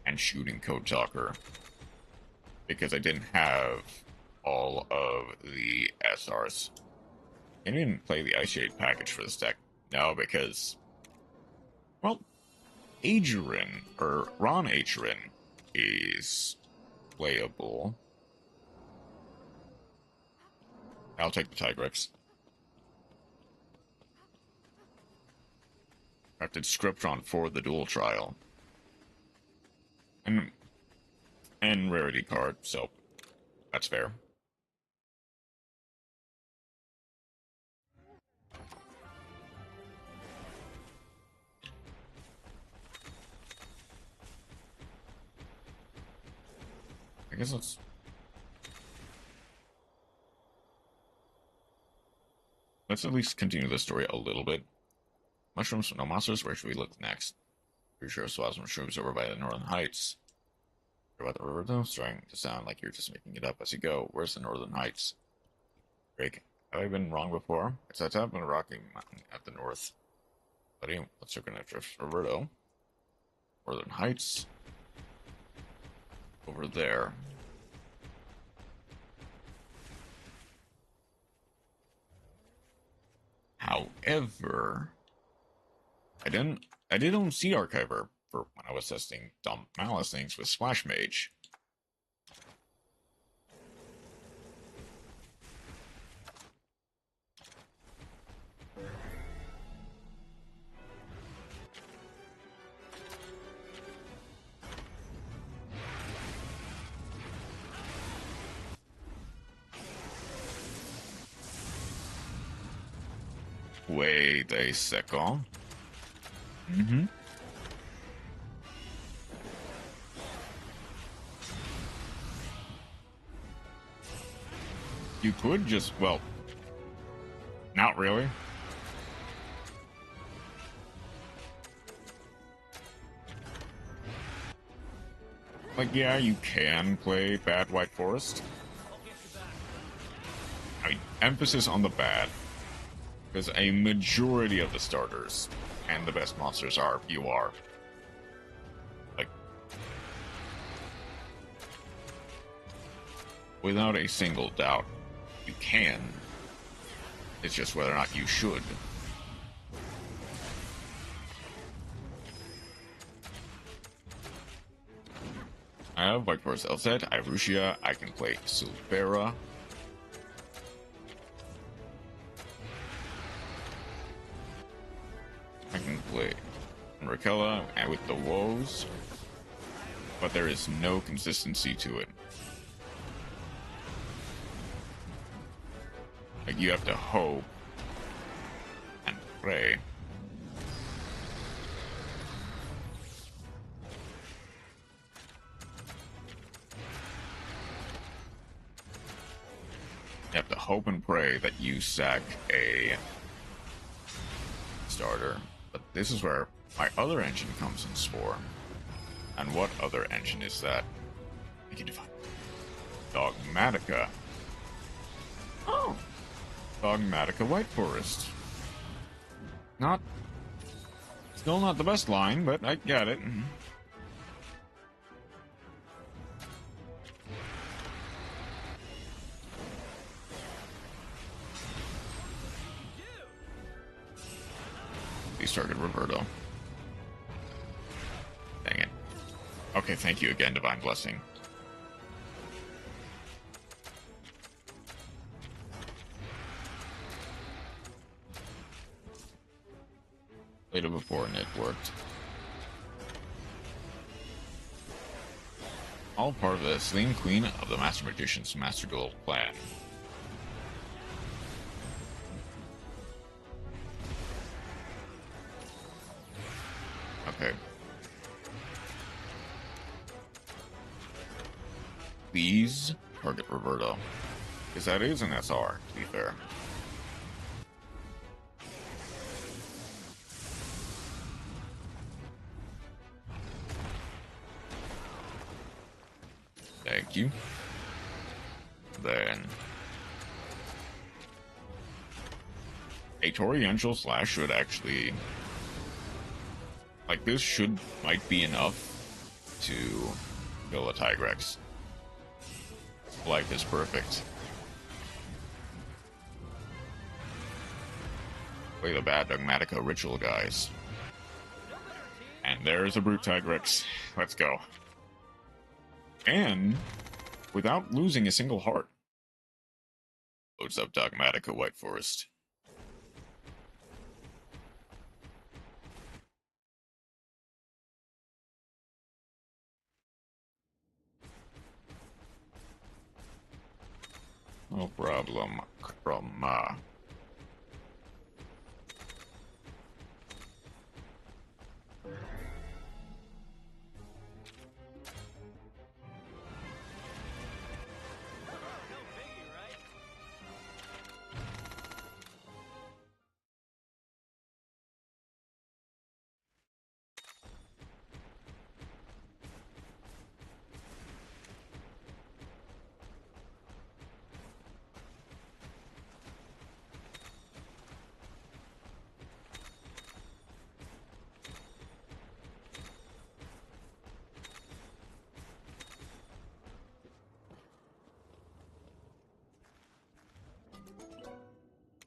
S1: and Shooting Code Talker. Because I didn't have all of the SRs. I didn't play the Ice Shade package for this deck. No, because, well, Adrian, or Ron Adrian, is playable. I'll take the Tigrex. Crafted Scriptron for the dual trial. And rarity card, so that's fair. I guess let's at least continue the story a little bit. Mushrooms, no monsters, where should we look next? Pretty sure swabs mushrooms over by the Northern Heights. Hear about the river though? Starting to sound like you're just making it up as you go. Where's the Northern Heights? Drake, have I been wrong before? It's that top of a rocky mountain at the north. Buddy, let's look at Drift Roberto. Northern Heights. Over there. However, I did own Sea Archiver for when I was testing dumb malice things with Splash Mage. Wait a second. You could just, well, not really. Like, yeah, you can play Bad White Forest. I mean, emphasis on the bad. Because a majority of the starters and the best monsters are UR. Like, without a single doubt, you can. It's just whether or not you should. I have White Forest Elset, I have Rushia, I can play Silvera. can play Rakella and with the woes, but there is no consistency to it. Like, you have to hope and pray. You have to hope and pray that you sack a starter. But this is where my other engine comes in Spore. And what other engine is that? I can define. Dogmatica. Oh! Dogmatica White Forest. Still not the best line, but I get it. He started Roberto. Dang it. Okay, thank you again, Divine Blessing. Played it before and it worked. All part of the Selene Queen of the Master Magician's Master Duel plan. Okay. Please target Roberto. Because that is an SR, to be fair. Thank you. Then a Toriential Slash should actually, like, this might be enough to kill a Tigrex. Life is perfect. Play the bad Dogmatica ritual, guys. And there's a Brute Tigrex. Let's go. And without losing a single heart. Loads up Dogmatica White Forest. No problem, Chroma.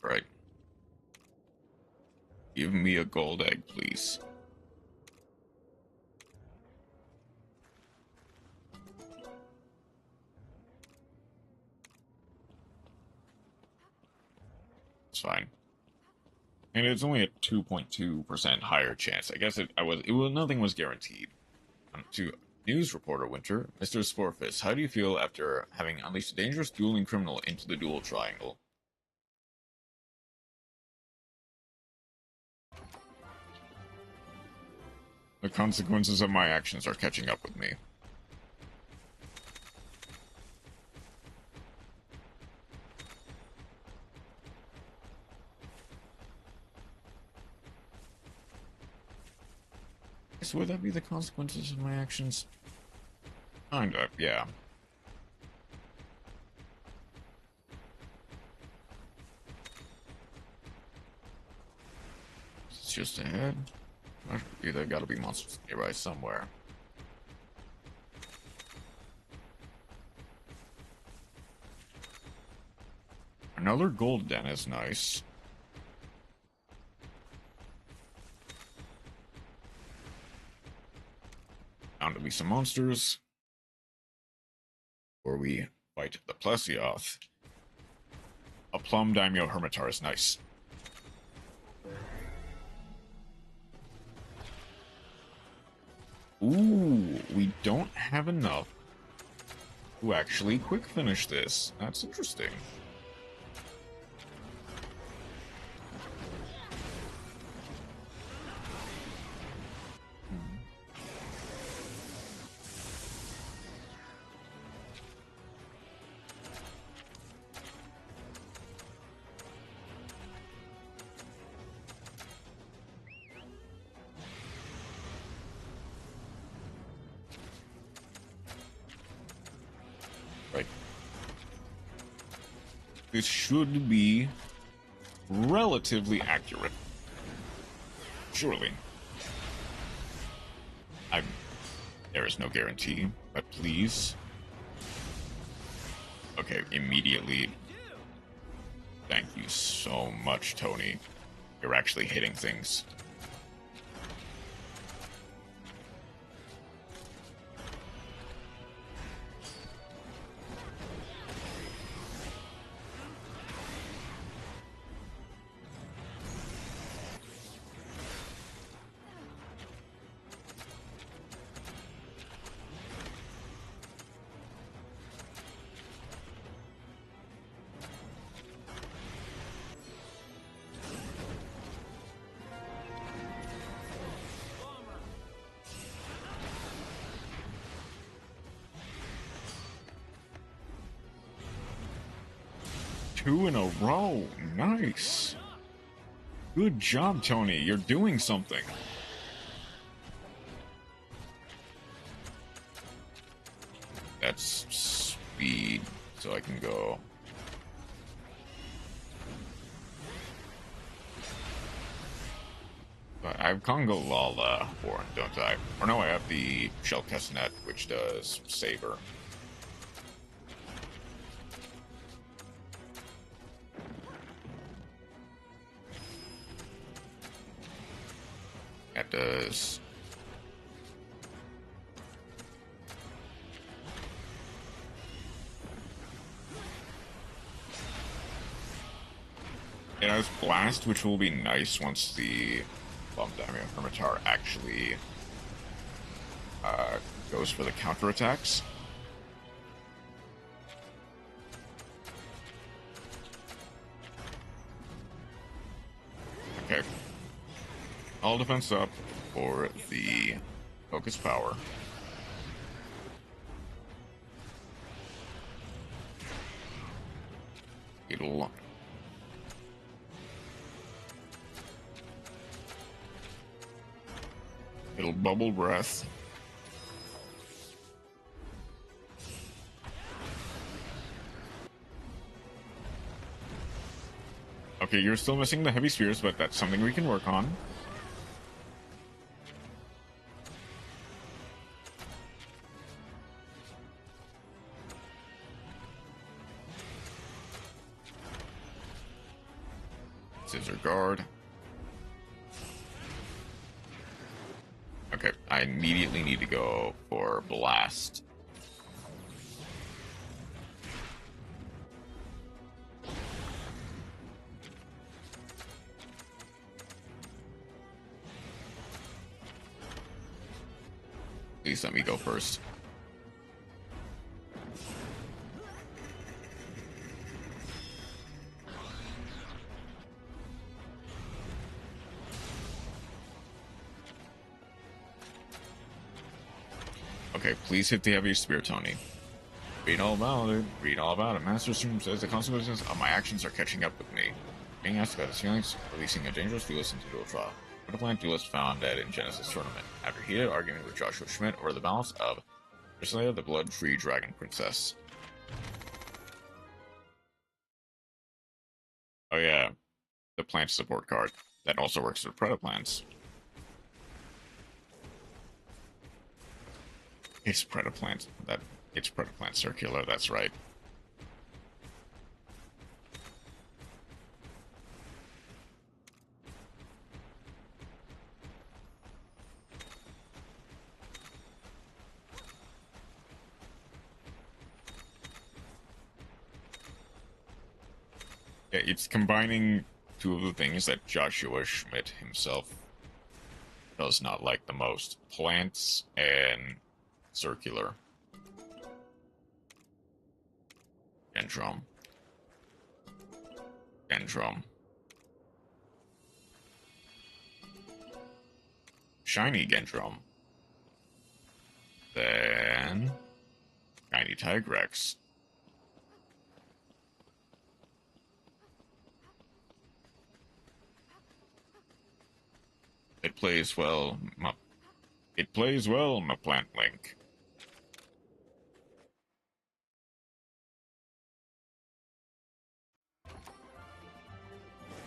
S1: Right. Give me a gold egg, please. It's fine. And it's only a 2.2% higher chance. I guess nothing was guaranteed. To news reporter Winter, Mr. Sporefist, how do you feel after having unleashed a dangerous dueling criminal into the duel triangle? The consequences of my actions are catching up with me. So would that be the consequences of my actions? Kind of, yeah. It's just ahead. There gotta be monsters nearby somewhere. Another gold den is nice. Bound to be some monsters. Before we fight the Plesioth. A Plum Daimyo Hermitar is nice. Ooh, we don't have enough to actually quick finish this. That's interesting. Right. This should be relatively accurate. Surely. There is no guarantee, but please. Okay, immediately. Thank you so much, Tony. You're actually hitting things. Two in a row. Nice. Good job, Tony. You're doing something. That's speed, so I can go. But I have Congo Lala for, don't I? Or no, I have the Shell Castanet, which does Saber. That does. It has Blast, which will be nice once the Damio Hermitar actually goes for the counterattacks. Okay. All defense up for the focus power. It'll bubble breath. Okay, you're still missing the heavy spears, but that's something we can work on. Scissor guard. Okay, I immediately need to go for blast. Please let me go first. Okay, please hit the heavy spear, Tony. Read all about it. Read all about it. Master Stream says the consequences of my actions are catching up with me. Being asked about his feelings, releasing a dangerous duelist into dual trial. What a plant duelist found dead in Genesis tournament. After heated argument with Joshua Schmidt over the balance of Priscilla, the Blood Free Dragon Princess. Oh yeah, the plant support card. That also works with Predaplants. It's Predaplant. It's Predaplant Circular, that's right. Yeah, it's combining two of the things that Joshua Schmidt himself does not like the most. Plants and circular. Dendrum. Dendrum. Shiny Gendrum. Then Shiny Tigrex. It plays well, my plant link.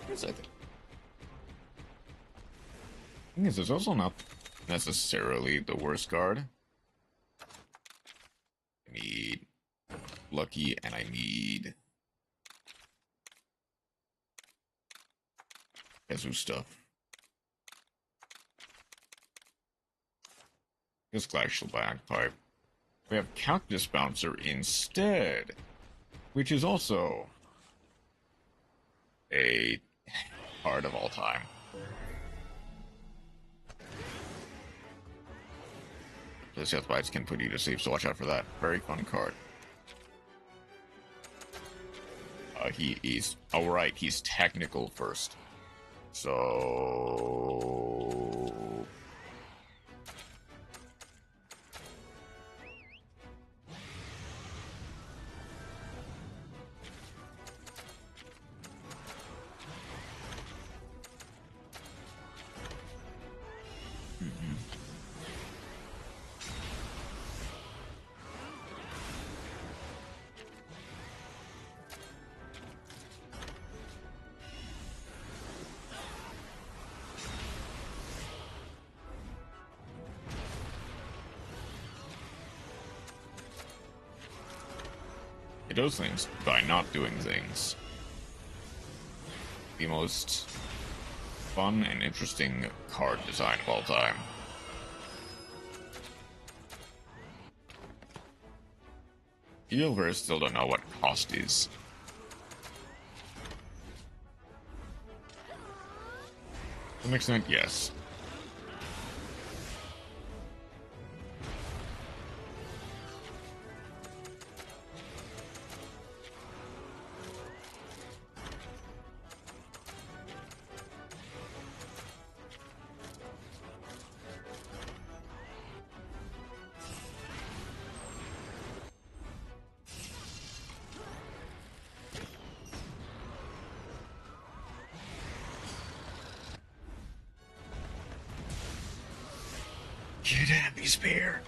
S1: Yes, I think. Thing is, it's also not necessarily the worst card. I need Lucky, and I need Kazoo stuff. This Glacial Bagpipe. We have Cactus Bouncer instead, which is also a card of all time. The Seth Bites can put you to sleep, so watch out for that. Very fun card. He's alright, he's technical first. So it does things by not doing things. The most fun and interesting card design of all time. Eelverse still don't know what cost is. To some extent, yes. Get happy, Spear.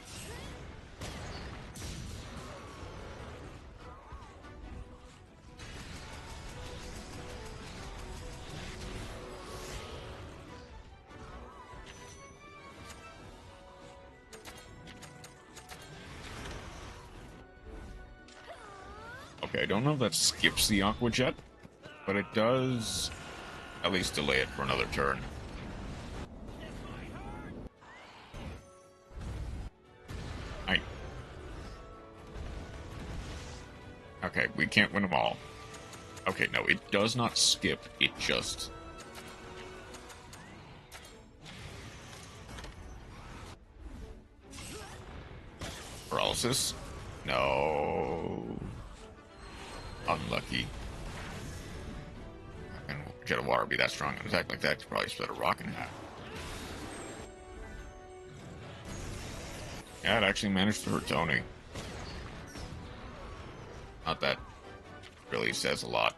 S1: Okay, I don't know if that skips the Aqua Jet, but it does at least delay it for another turn. Okay, we can't win them all. Okay, no, it does not skip, it just... Paralysis? No... Unlucky. And Jet of Water be that strong on attack like that, you probably split a rock in half. Yeah, it actually managed to hurt Tony. Not that really says a lot.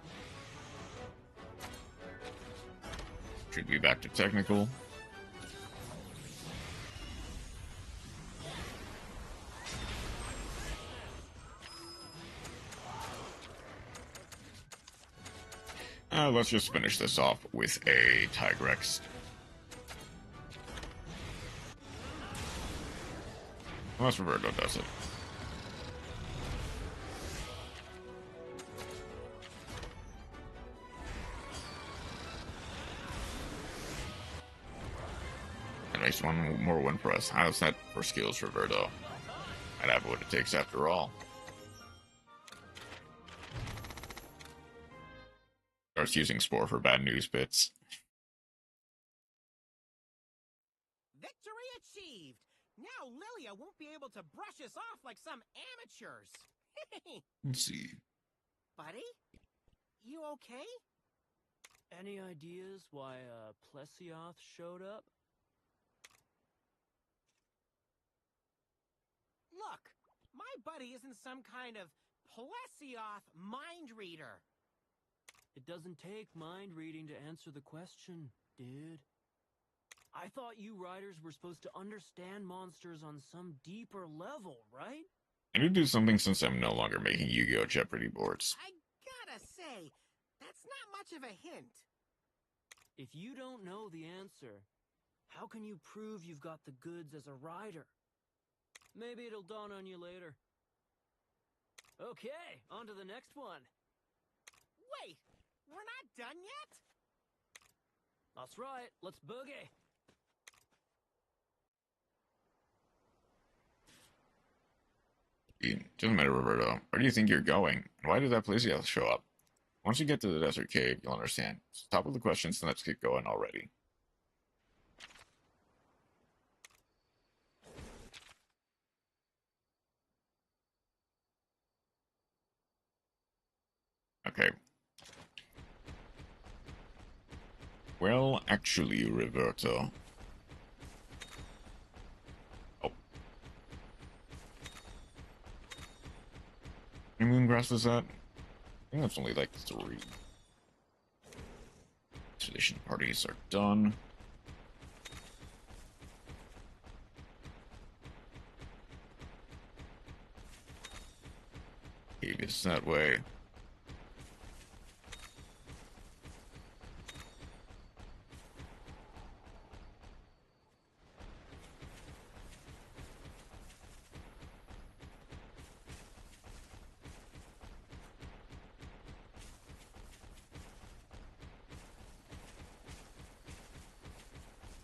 S1: Should be back to technical. Let's just finish this off with a Tigrex. Unless Roberto does it. At least one more win for us. How's that for skills, Roberto? I'd have what it takes after all. Starts using Spore for bad news bits.
S4: Victory achieved! Now Lilia won't be able to brush us off like some amateurs.
S1: Let's see.
S4: Buddy? You okay?
S3: Any ideas why Plesioth showed up?
S4: Look, my buddy isn't some kind of Plesioth mind reader.
S3: It doesn't take mind reading to answer the question, dude. I thought you writers were supposed to understand monsters on some deeper level, right?
S1: I need to do something since I'm no longer making Yu-Gi-Oh! Jeopardy boards.
S4: I gotta say, that's not much of a hint.
S3: If you don't know the answer, how can you prove you've got the goods as a writer? Maybe it'll dawn on you later. Okay, on to the next one.
S4: Wait, we're not done yet?
S3: That's right, let's boogie.
S1: It doesn't matter, Roberto. Where do you think you're going? And why did that Plesioth show up? Once you get to the desert cave, you'll understand. Stop with the questions and let's get going already. Okay. Well, actually, Roberto. Oh. How many moongrass is that? I think that's only like 3. Tradition parties are done. Cave is that way.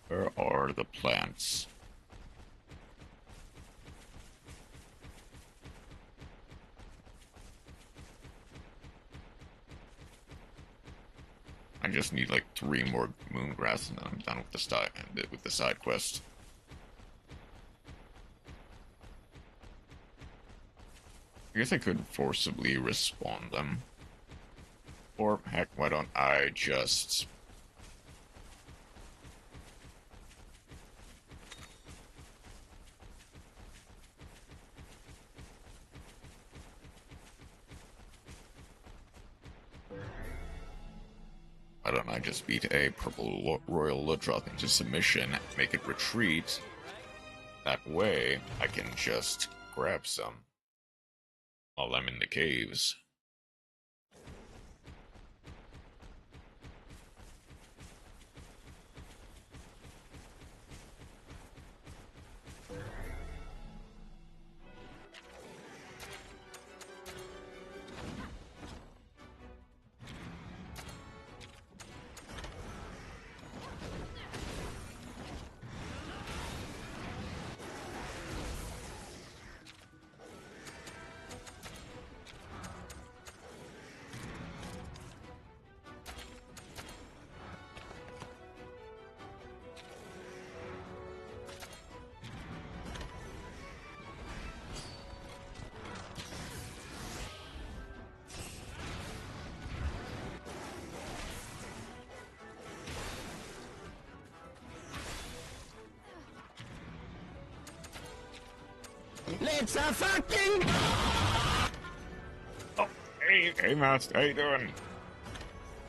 S1: Where are the plants? I just need like 3 more moongrass and then I'm done with the side quest. I guess I could forcibly respawn them. Or heck, why don't I just... Why don't I just beat a purple royal Ludroth into submission, make it retreat? That way, I can just grab some while I'm in the caves.
S4: It's a fucking...
S1: Oh, hey, Master, how you doing?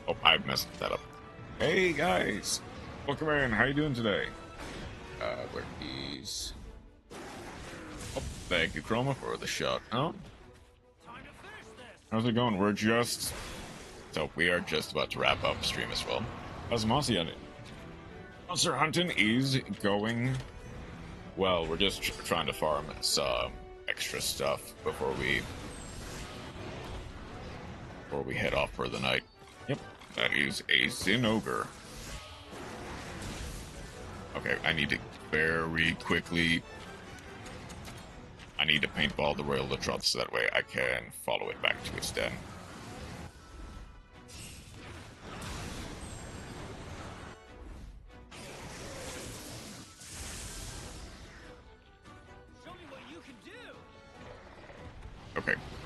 S1: Oh, I messed that up. Hey, guys, welcome in. How you doing today? Where is? Oh, thank you, Chroma, for the shout out. How's it going? We are just about to wrap up stream as well. How's Mossy on it? Monster hunting is going well. We're just trying to farm some extra stuff before we head off for the night. Yep, that is a Sin Ogre. Okay, I need to very quickly... I need to paintball the Royal Ludroth so that way I can follow it back to its den.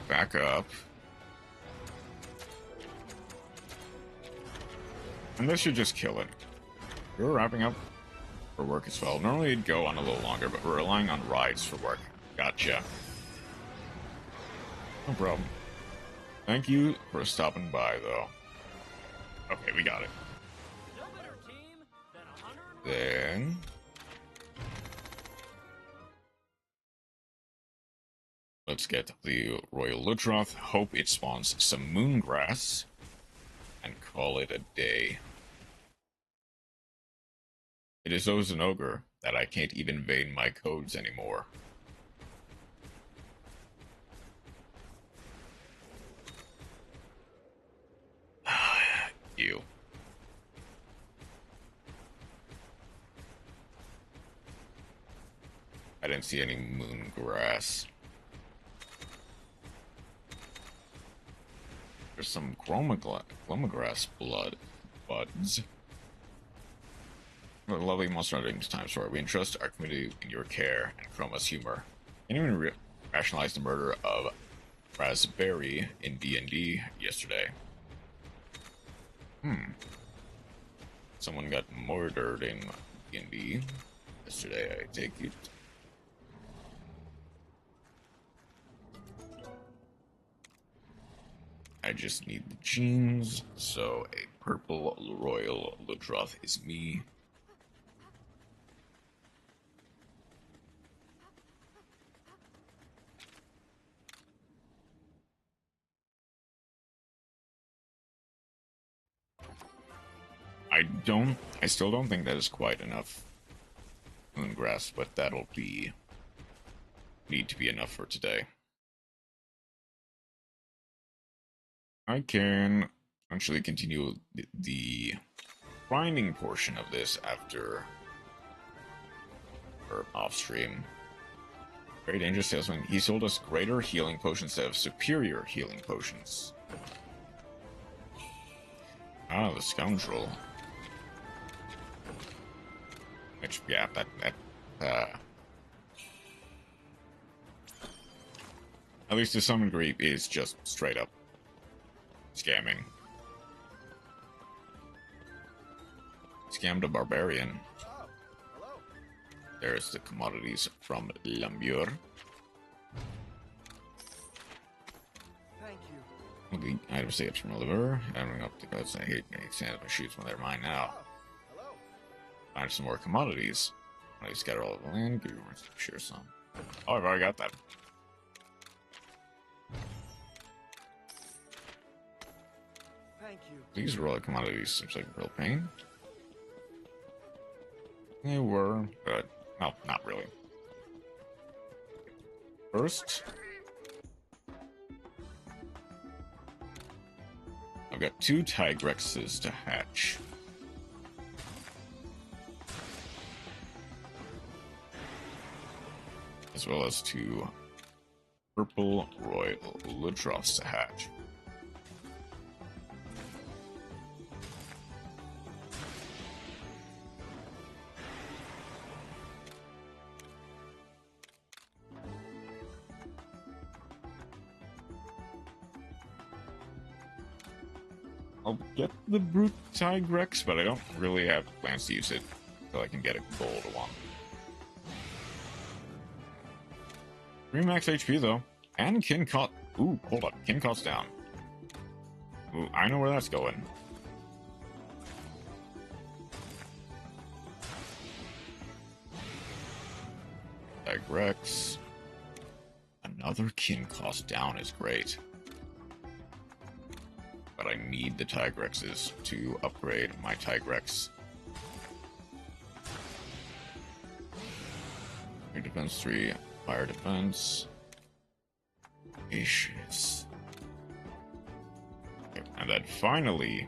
S1: back up. And this should just kill it. We're wrapping up for work as well. Normally it'd go on a little longer, but we're relying on rides for work. Gotcha. No problem. Thank you for stopping by, though. Okay, we got it.
S3: No better team than 100.
S1: Then... let's get the Royal Lutroth. Hope it spawns some moongrass. And call it a day. It is always an ogre that I can't even vein my codes anymore. You. I didn't see any moongrass. There's some chromagrass blood buds. What a lovely monster hunting time story. We entrust our community in your care and Chroma's humor. Can you even rationalize the murder of Raspberry in D&D yesterday? Someone got murdered in D&D yesterday, I take it. I just need the genes, so a purple Royal Lutroth is me. I still don't think that is quite enough moongrass, but that'll need to be enough for today. I can actually continue the grinding portion of this after or off stream. Very dangerous salesman. He sold us greater healing potions instead of superior healing potions. Ah, the scoundrel. Which, yeah, at least to some degree is just straight up scamming. Scammed a barbarian.
S4: Oh, hello.
S1: There's the commodities from Lambur.
S4: Thank you.
S1: The item saved from a liver. Having up the guts, I hate getting sand my shoots when they're mine now.
S4: Oh, hello.
S1: Find some more commodities. I scatter all over the land. Give you more, share some. Oh, I've already got that.
S4: Thank you.
S1: These royal commodities seems like real pain. They were, but no, not really. First, I've got 2 Tigrexes to hatch. As well as 2 purple royal Lutroths to hatch. I'll get the Brute Tigrex, but I don't really have plans to use it until I can get a gold one. 3 max HP though, and kin cost. Ooh, hold up, kin cost down. Ooh, I know where that's going. Tigrex. Another kin cost down is great. But I need the Tigrexes to upgrade my Tigrex. Air defense 3, fire defense. Issues. Okay, and then finally,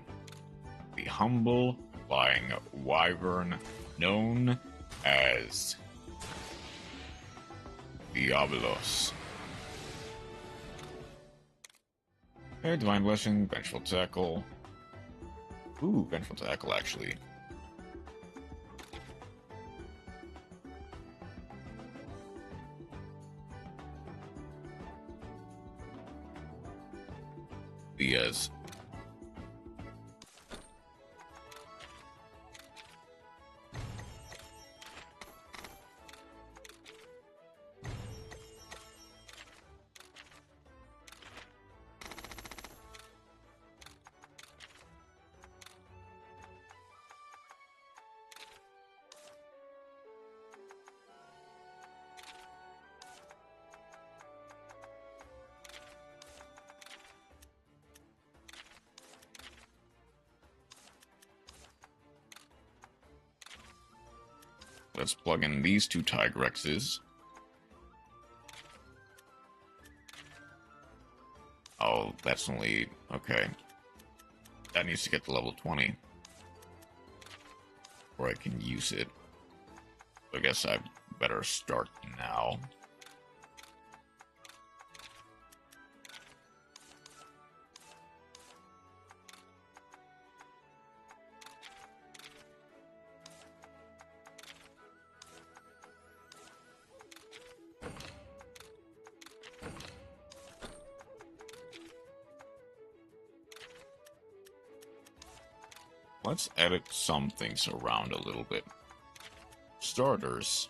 S1: the humble flying wyvern known as Diablos. Okay, Divine Blessing, Vengeful Tackle. Ooh, Vengeful Tackle, actually. Diaz. Let's plug in these two Tigrexes. Oh, that's only... okay. That needs to get to level 20. Or I can use it. So I guess I better start now. Let's edit some things around a little bit. Starters.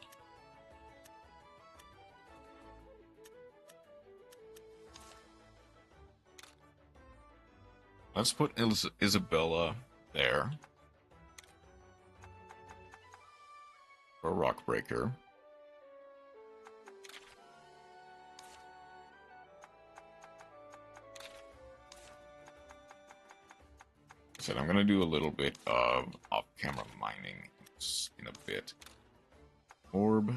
S1: Let's put Isabella there. For Rockbreaker. So I'm gonna do a little bit of off-camera mining in a bit. Orb.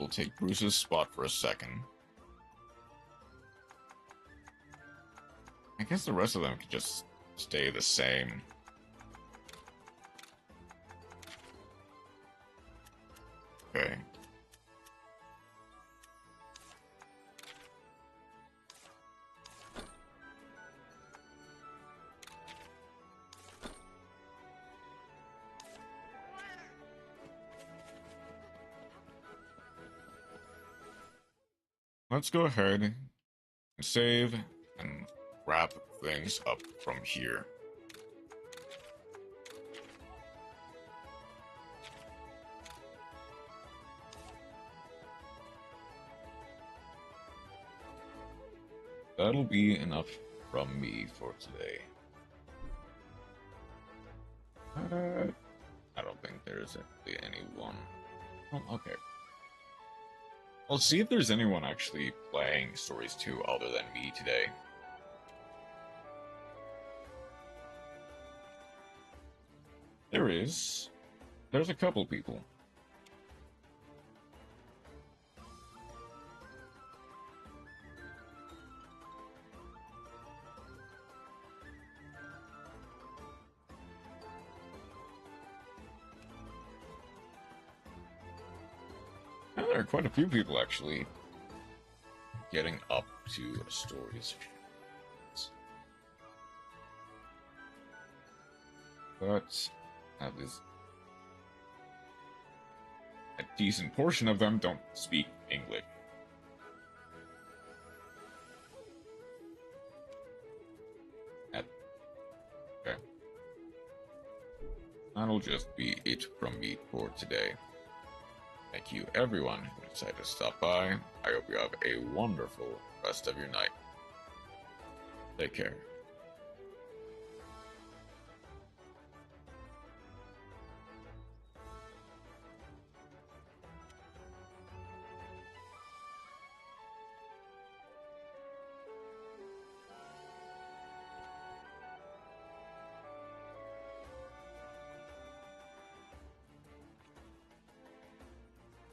S1: We'll take Bruce's spot for a second. I guess the rest of them could just stay the same. Okay. Let's go ahead and save and wrap things up from here. That'll be enough from me for today. I don't think there's actually anyone. Oh, okay. I'll see if there's anyone actually playing Stories 2 other than me today. There is. There's a couple people. There are quite a few people actually getting up to Stories. But at least a decent portion of them don't speak English. Okay. That'll just be it from me for today. Thank you everyone who decided to stop by. I hope you have a wonderful rest of your night. Take care.